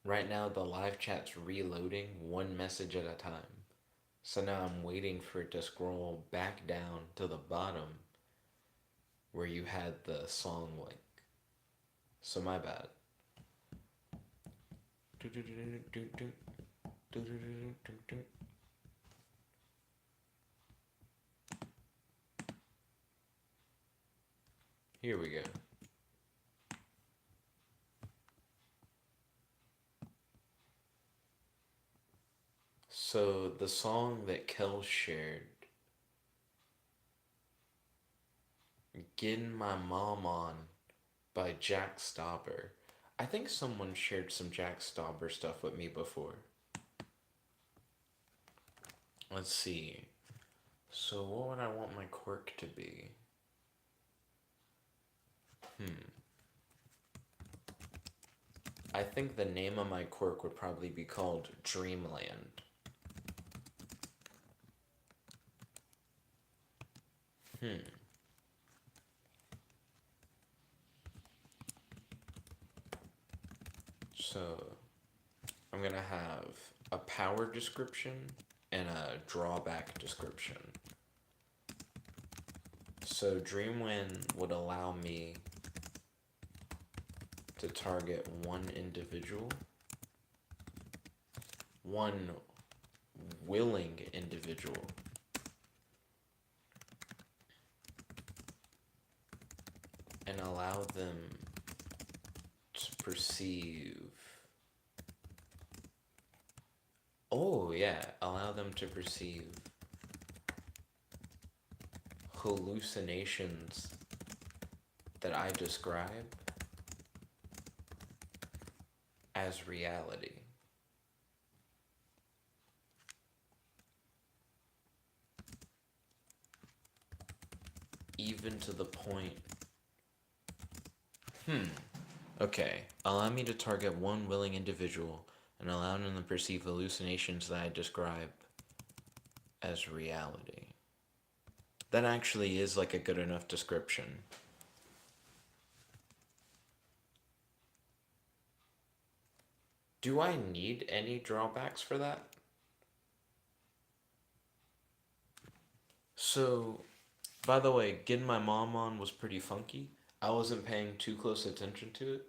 Speaker 1: Right now, the live chat's reloading one message at a time. So now I'm waiting for it to scroll back down to the bottom where you had the song link. So my bad. Here we go. So the song that Kel shared, Getting My Mom On by Jack Stauber. I think someone shared some Jack Stauber stuff with me before. Let's see. So what would I want my quirk to be? Hmm. I think the name of my quirk would probably be called Dreamland. Hmm. So I'm gonna have a power description and a drawback description. So Dreamland would allow me to target one individual, one willing individual, and allow them to perceive. Oh, yeah, allow them to perceive hallucinations that I describe as reality. Even to the point. Okay, allow me to target one willing individual and allow them to perceive hallucinations that I describe as reality. That actually is like a good enough description. Do I need any drawbacks for that? So, by the way, Getting My Mom On was pretty funky. I wasn't paying too close attention to it.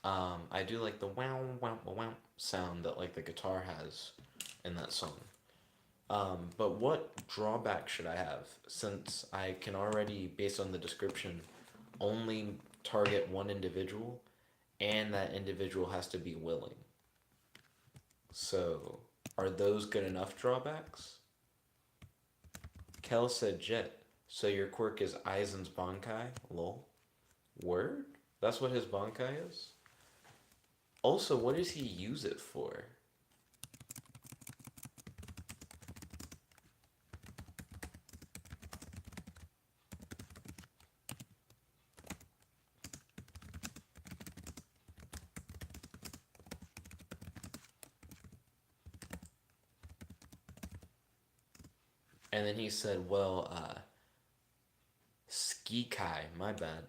Speaker 1: I do like the wow wow wow sound that like the guitar has in that song. But what drawback should I have since I can already, based on the description, only target one individual, and that individual has to be willing. So, are those good enough drawbacks? Kel said Jet. So your quirk is Aizen's Bankai? Lol. Word? That's what his Bankai is? Also, what does he use it for? And then he said, well, Skikai, my bad.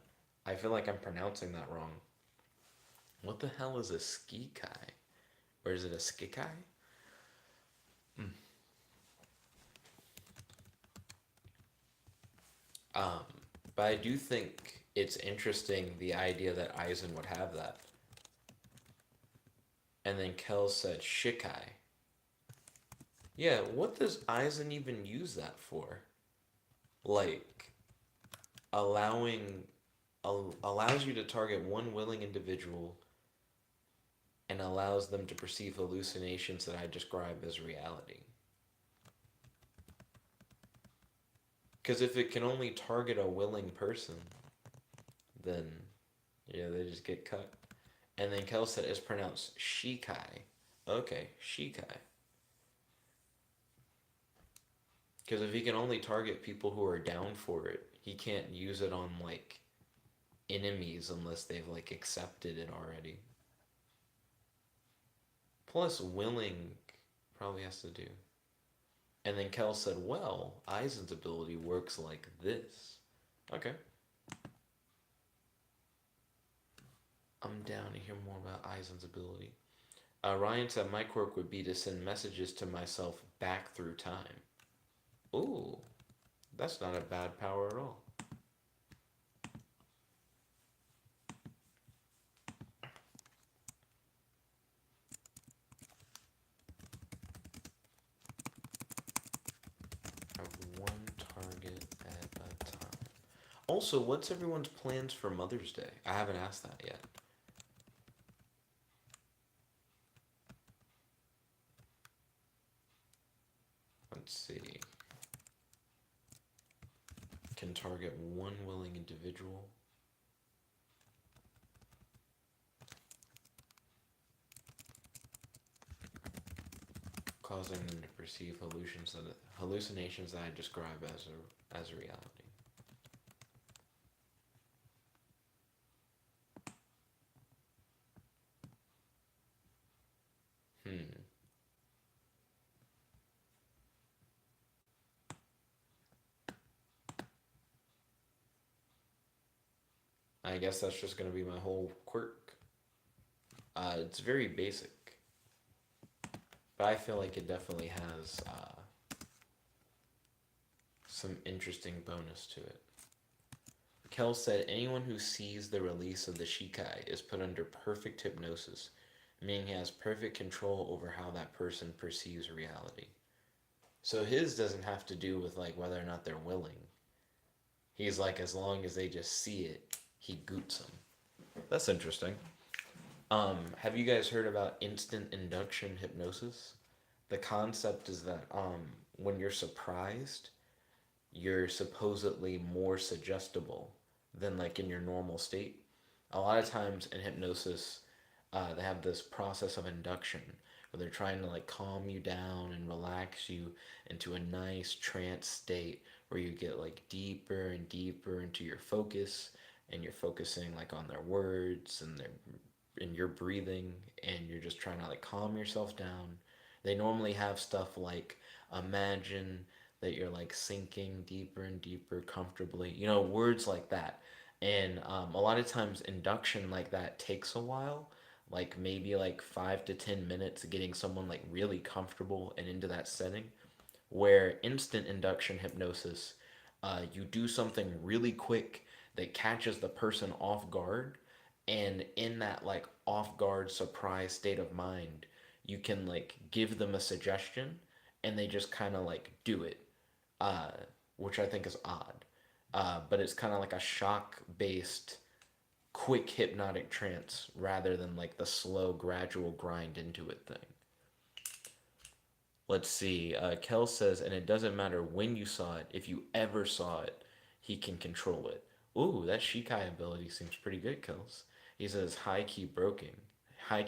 Speaker 1: I feel like I'm pronouncing that wrong. What the hell is a Skikai? Or is it a Skikai? Um, but I do think it's interesting the idea that Aizen would have that. And then Kel said Shikai. Yeah, what does Aizen even use that for? Like, allowing allows you to target one willing individual and allows them to perceive hallucinations that I describe as reality. Because if it can only target a willing person, then yeah, they just get cut. And then Kel said it's pronounced Shikai. Okay, Shikai. Because if he can only target people who are down for it, he can't use it on like enemies unless they've like accepted it already. Plus, willing probably has to do. And then Kel said, well, Aizen's ability works like this. Okay. I'm down to hear more about Aizen's ability. Ryan said my quirk would be to send messages to myself back through time. Ooh, that's not a bad power at all. Have one target at a time. Also, what's everyone's plans for Mother's Day? I haven't asked that yet. Let's see. Can target one willing individual. Causing them to perceive hallucinations that I describe as a reality. Hmm. I guess that's just gonna be my whole quirk. It's very basic, but I feel like it definitely has some interesting bonus to it. Kel said anyone who sees the release of the Shikai is put under perfect hypnosis, meaning he has perfect control over how that person perceives reality. So his doesn't have to do with like whether or not they're willing. He's like, as long as they just see it, he goots them. That's interesting. Have you guys heard about instant induction hypnosis? The concept is that when you're surprised, you're supposedly more suggestible than like in your normal state. A lot of times in hypnosis, they have this process of induction where they're trying to like calm you down and relax you into a nice trance state where you get like deeper and deeper into your focus, and you're focusing like on their words and their and your breathing, and you're just trying to like calm yourself down. They normally have stuff like imagine that you're like sinking deeper and deeper comfortably, words like that. And a lot of times induction like that takes a while, like maybe like 5 to 10 minutes getting someone like really comfortable and into that setting. Where instant induction hypnosis, you do something really quick that catches the person off guard, and in that like off guard surprise state of mind, you can like give them a suggestion, and they just kind of like do it, uh, which I think is odd. But it's kind of like a shock based, quick hypnotic trance rather than like the slow, gradual grind into it thing. Let's see. Kel says, and it doesn't matter when you saw it, if you ever saw it, he can control it. Ooh, that Shikai ability seems pretty good, Kels. He says, high key broken. And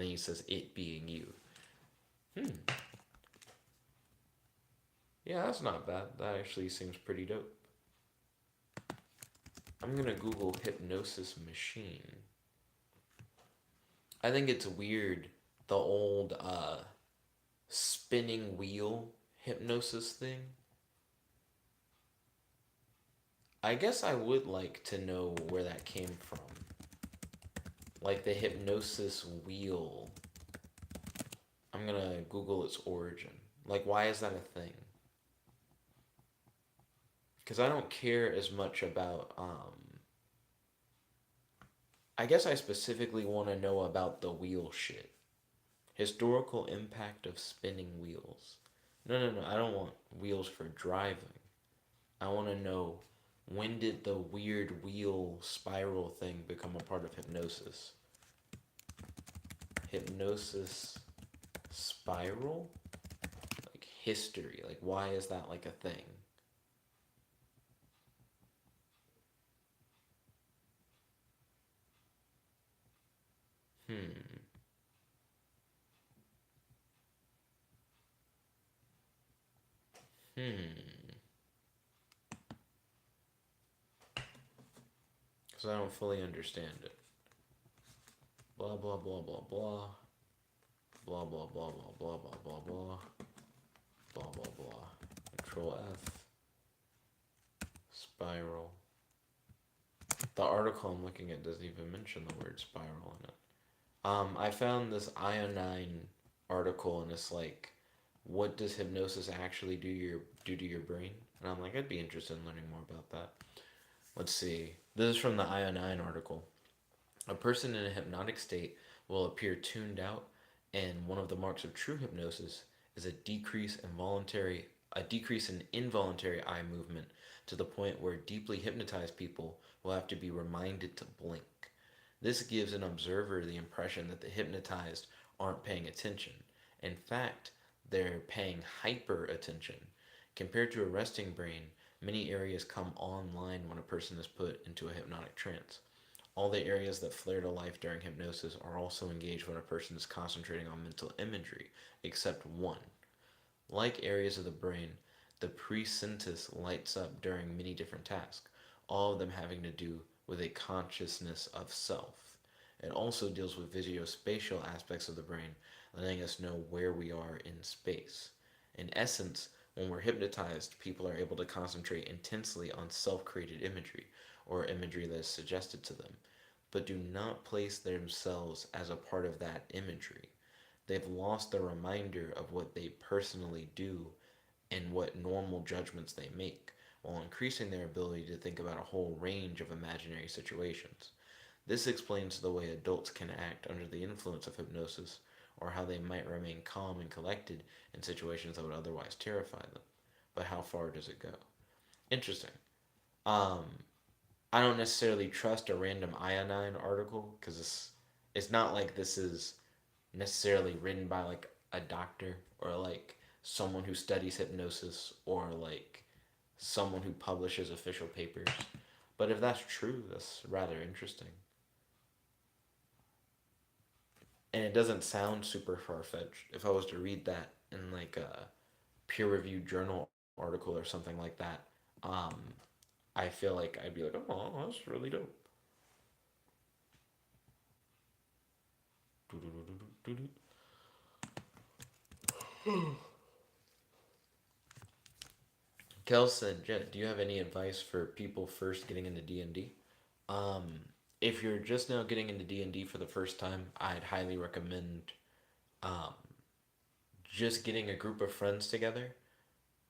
Speaker 1: then he says, it being you. Hmm. Yeah, that's not bad. That actually seems pretty dope. I'm gonna Google hypnosis machine. I think it's weird, the old spinning wheel hypnosis thing. I guess I would like to know where that came from. Like the hypnosis wheel. I'm gonna Google its origin. Like, why is that a thing? Because I don't care as much about. I guess I specifically want to know about the wheel shit. Historical impact of spinning wheels. No, no, no. I don't want wheels for driving. I want to know, when did the weird wheel spiral thing become a part of hypnosis? Hypnosis spiral? Like history. Like, why is that like a thing? Hmm. Hmm. Because I don't fully understand it. Blah, blah, blah, blah, blah. Blah, blah, blah, blah, blah, blah, blah, blah. Blah, blah, blah. Control F. Spiral. The article I'm looking at doesn't even mention the word spiral in it. I found this Ionine article, and it's like, what does hypnosis actually do to your brain? And I'm like, I'd be interested in learning more about that. Let's see. This is from the Ionine article. A person in a hypnotic state will appear tuned out, and one of the marks of true hypnosis is a decrease in involuntary eye movement to the point where deeply hypnotized people will have to be reminded to blink. This gives an observer the impression that the hypnotized aren't paying attention. In fact, they're paying hyper attention. Compared to a resting brain, many areas come online when a person is put into a hypnotic trance. All the areas that flare to life during hypnosis are also engaged when a person is concentrating on mental imagery, except one. Like areas of the brain, the presentis lights up during many different tasks, all of them having to do with a consciousness of self. It also deals with visuospatial aspects of the brain, letting us know where we are in space. In essence, when we're hypnotized, people are able to concentrate intensely on self created imagery, or imagery that is suggested to them, but do not place themselves as a part of that imagery. They've lost the reminder of what they personally do and what normal judgments they make, while increasing their ability to think about a whole range of imaginary situations. This explains the way adults can act under the influence of hypnosis, or how they might remain calm and collected in situations that would otherwise terrify them. But how far does it go? Interesting. Um, I don't necessarily trust a random Ionine article because it's not like this is necessarily written by like a doctor or like someone who studies hypnosis or like someone who publishes official papers. But if that's true, that's rather interesting. And it doesn't sound super far fetched. If I was to read that in like a peer reviewed journal article or something like that, um, I feel like I'd be like, oh, that's really dope. Kelson, Jet, do you have any advice for people first getting into D&D? Um, if you're just now getting into D&D for the first time, I'd highly recommend um, just getting a group of friends together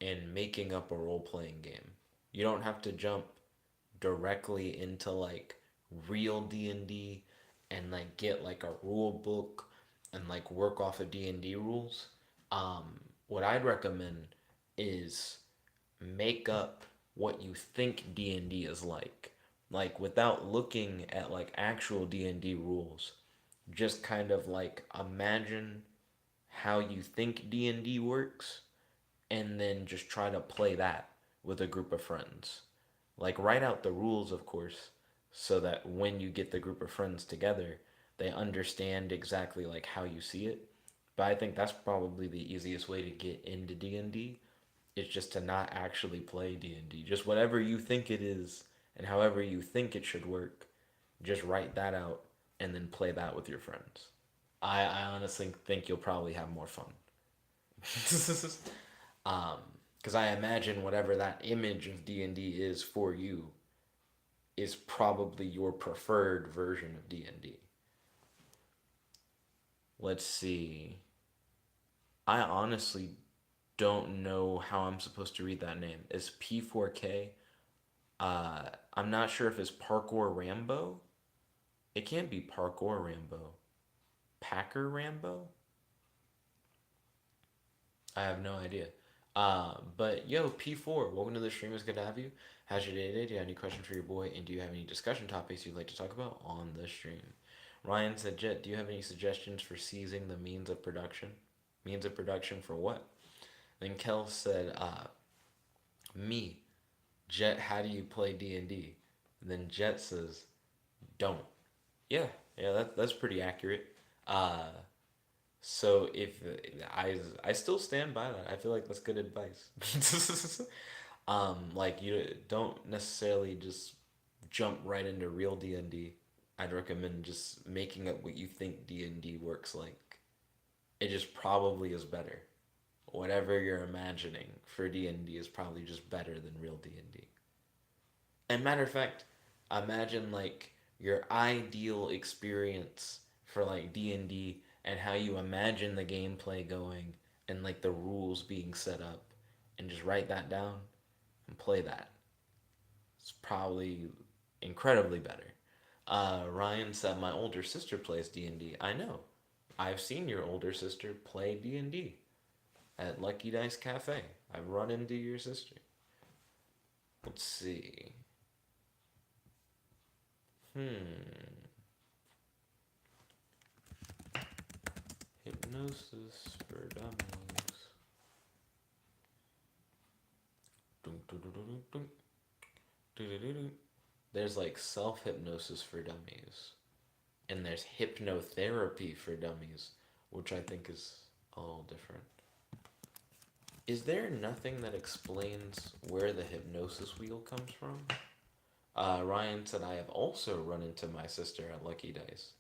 Speaker 1: and making up a role-playing game. You don't have to jump directly into like real D&D and like get like a rule book and like work off of D&D rules. What I'd recommend is make up what you think D&D is like without looking at like actual D&D rules. Just kind of like imagine how you think D&D works and then just try to play that with a group of friends. Like write out the rules, of course, so that when you get the group of friends together, they understand exactly like how you see it. But I think that's probably the easiest way to get into D&D. It's just to not actually play D&D. Just whatever you think it is and however you think it should work, just write that out and then play that with your friends. I honestly think you'll probably have more fun. um, because I imagine whatever that image of D&D is for you is probably your preferred version of D&D. Let's see. I honestly don't know how I'm supposed to read that name. It's P4K. I'm not sure if it's Parkour Rambo. It can't be Parkour Rambo. Packer Rambo? I have no idea. But yo, P4, welcome to the stream. It's good to have you. How's your day today? Do you have any questions for your boy? And do you have any discussion topics you'd like to talk about on the stream? Ryan said, Jet, do you have any suggestions for seizing the means of production? Means of production for what? Then Kel said, me. Jet, how do you play D&D? And then Jet says, don't. Yeah, yeah, that's pretty accurate. Uh, So if I still stand by that. I feel like that's good advice. Like you don't necessarily just jump right into real D&D. I'd recommend just making up what you think D&D works like. It just probably is better. Whatever you're imagining for D&D is probably just better than real D&D. And matter of fact, imagine like your ideal experience for like D&D and how you imagine the gameplay going and like the rules being set up and just write that down and play that. It's probably incredibly better. Ryan said my older sister plays D&D. I know. I've seen your older sister play D&D at Lucky Dice Cafe. I've run into your sister. Let's see. Hmm. Hypnosis for dummies. There's like self hypnosis for dummies, and there's hypnotherapy for dummies, which I think is a little different. Is there nothing that explains where the hypnosis wheel comes from? Ryan said, I have also run into my sister at Lucky Dice,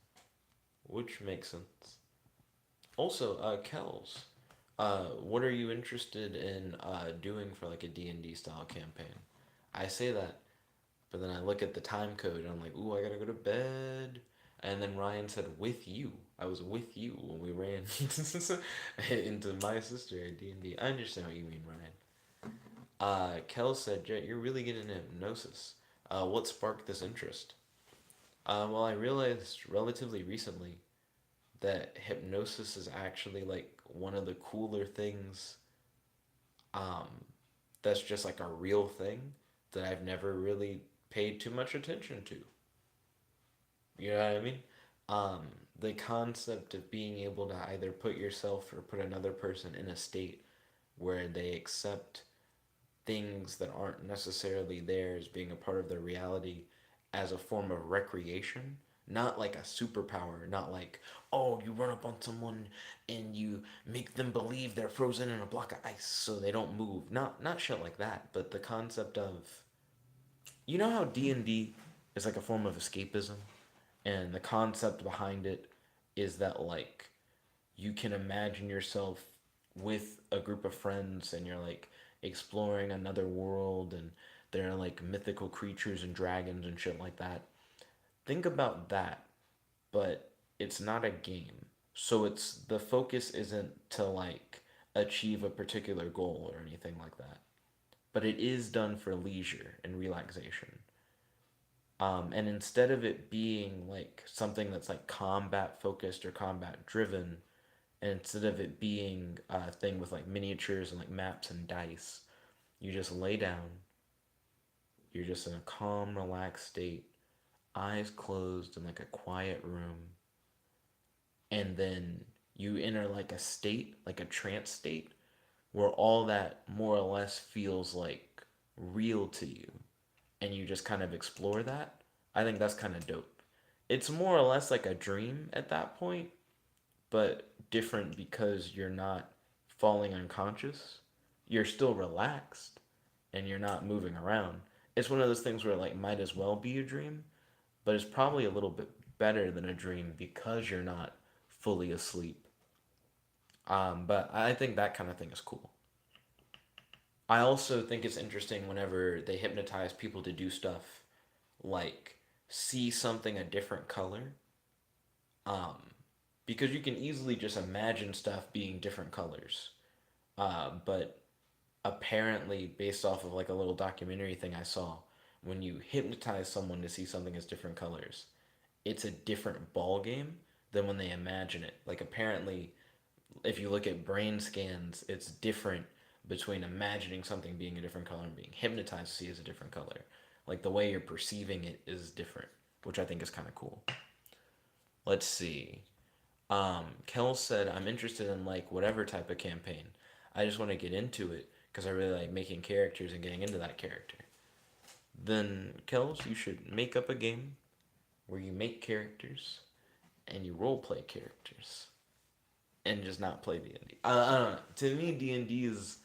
Speaker 1: which makes sense. Also, Kels, what are you interested in doing for like a D&D style campaign? I say that, but then I look at the time code and I'm like, ooh, I gotta go to bed. And then Ryan said, with you. I was with you when we ran into my sister at D&D. I understand what you mean, Ryan. Kel said, Jet, you're really getting into hypnosis. What sparked this interest? Well, I realized relatively recently that hypnosis is actually like one of the cooler things um, that's just like a real thing that I've never really paid too much attention to. You know what I mean? Um, the concept of being able to either put yourself or put another person in a state where they accept things that aren't necessarily theirs being a part of their reality as a form of recreation, not like a superpower, not like, oh, you run up on someone and you make them believe they're frozen in a block of ice so they don't move. Not shit like that, but the concept of, you know how D&D is like a form of escapism, and the concept behind it is that like you can imagine yourself with a group of friends and you're like exploring another world, and there are like mythical creatures and dragons and shit like that. Think about that, but it's not a game. So it's the focus isn't to like achieve a particular goal or anything like that. But it is done for leisure and relaxation. And instead of it being like something that's like combat focused or combat driven, and instead of it being a thing with like miniatures and like maps and dice, you just lay down. You're just in a calm, relaxed state, eyes closed in like a quiet room, and then you enter like a state, like a trance state, where all that more or less feels like real to you, and you just kind of explore that. I think that's kind of dope. It's more or less like a dream at that point, but different because you're not falling unconscious. You're still relaxed and you're not moving around. It's one of those things where it like might as well be a dream, but it's probably a little bit better than a dream because you're not fully asleep. But I think that kind of thing is cool. I also think it's interesting whenever they hypnotize people to do stuff like see something a different color. Um, because you can easily just imagine stuff being different colors. But apparently, based off of like a little documentary thing I saw, when you hypnotize someone to see something as different colors, it's a different ball game than when they imagine it. Like apparently, if you look at brain scans, it's different between imagining something being a different color and being hypnotized to see as a different color. Like the way you're perceiving it is different, which I think is kind of cool. Let's see. Kel said, I'm interested in like whatever type of campaign. I just want to get into it because I really like making characters and getting into that character. Then, Kels, you should make up a game where you make characters and you role play characters and just not play D&D. I don't know. To me, D&D is,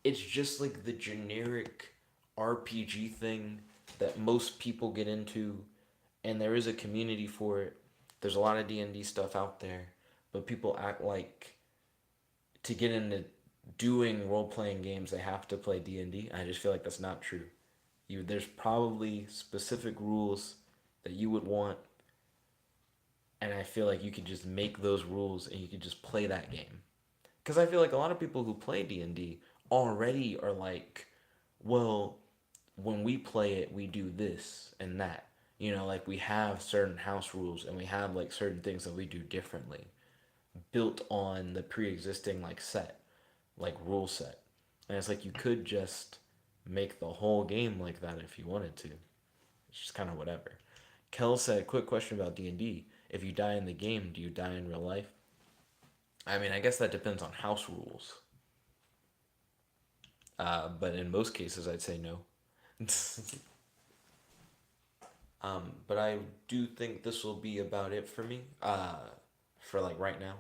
Speaker 1: it's just like the generic RPG thing that most people get into, and there is a community for it. There's a lot of D&D stuff out there, but people act like to get into doing role playing games they have to play D&D. I just feel like that's not true. There's probably specific rules that you would want, and I feel like you could just make those rules and you could just play that game. Because I feel like a lot of people who play D&D already are like, well, when we play it, we do this and that. You know, like we have certain house rules and we have like certain things that we do differently, built on the pre-existing like set, like rule set. And it's like you could just make the whole game like that if you wanted to. It's just kind of whatever. Kel said, quick question about D&D. If you die in the game, do you die in real life? I mean, I guess that depends on house rules. But in most cases, I'd say no. But I do think this will be about it for me. For like right now,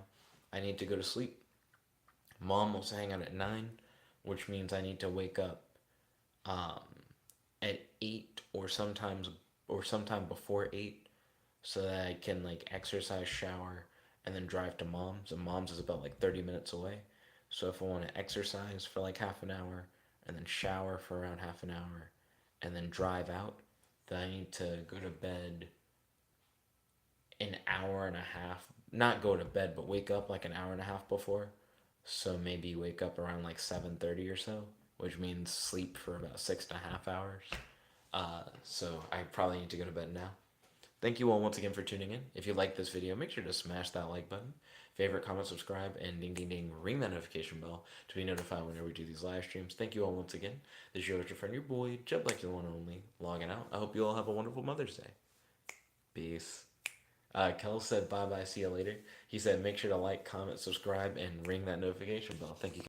Speaker 1: I need to go to sleep. Mom will hang out at 9, which means I need to wake up um, at 8 or sometime before 8 so that I can like exercise, shower, and then drive to mom's. And mom's is about like 30 minutes away. So if I want to exercise for like half an hour and then shower for around half an hour and then drive out, then I need to go to bed an hour and a half. Not go to bed, but wake up like an hour and a half before. So maybe wake up around like 7:30 or so, which means sleep for about 6.5 hours. So I probably need to go to bed now. Thank you all once again for tuning in. If you like this video, make sure to smash that like button, favorite, comment, subscribe, and ding ding ding, ring that notification bell to be notified whenever we do these live streams. Thank you all once again. This is your friend, your boy, Jeb like the one only, logging out. I hope you all have a wonderful Mother's Day. Peace. Kel said bye bye, see you later. He said make sure to like, comment, subscribe, and ring that notification bell. Thank you.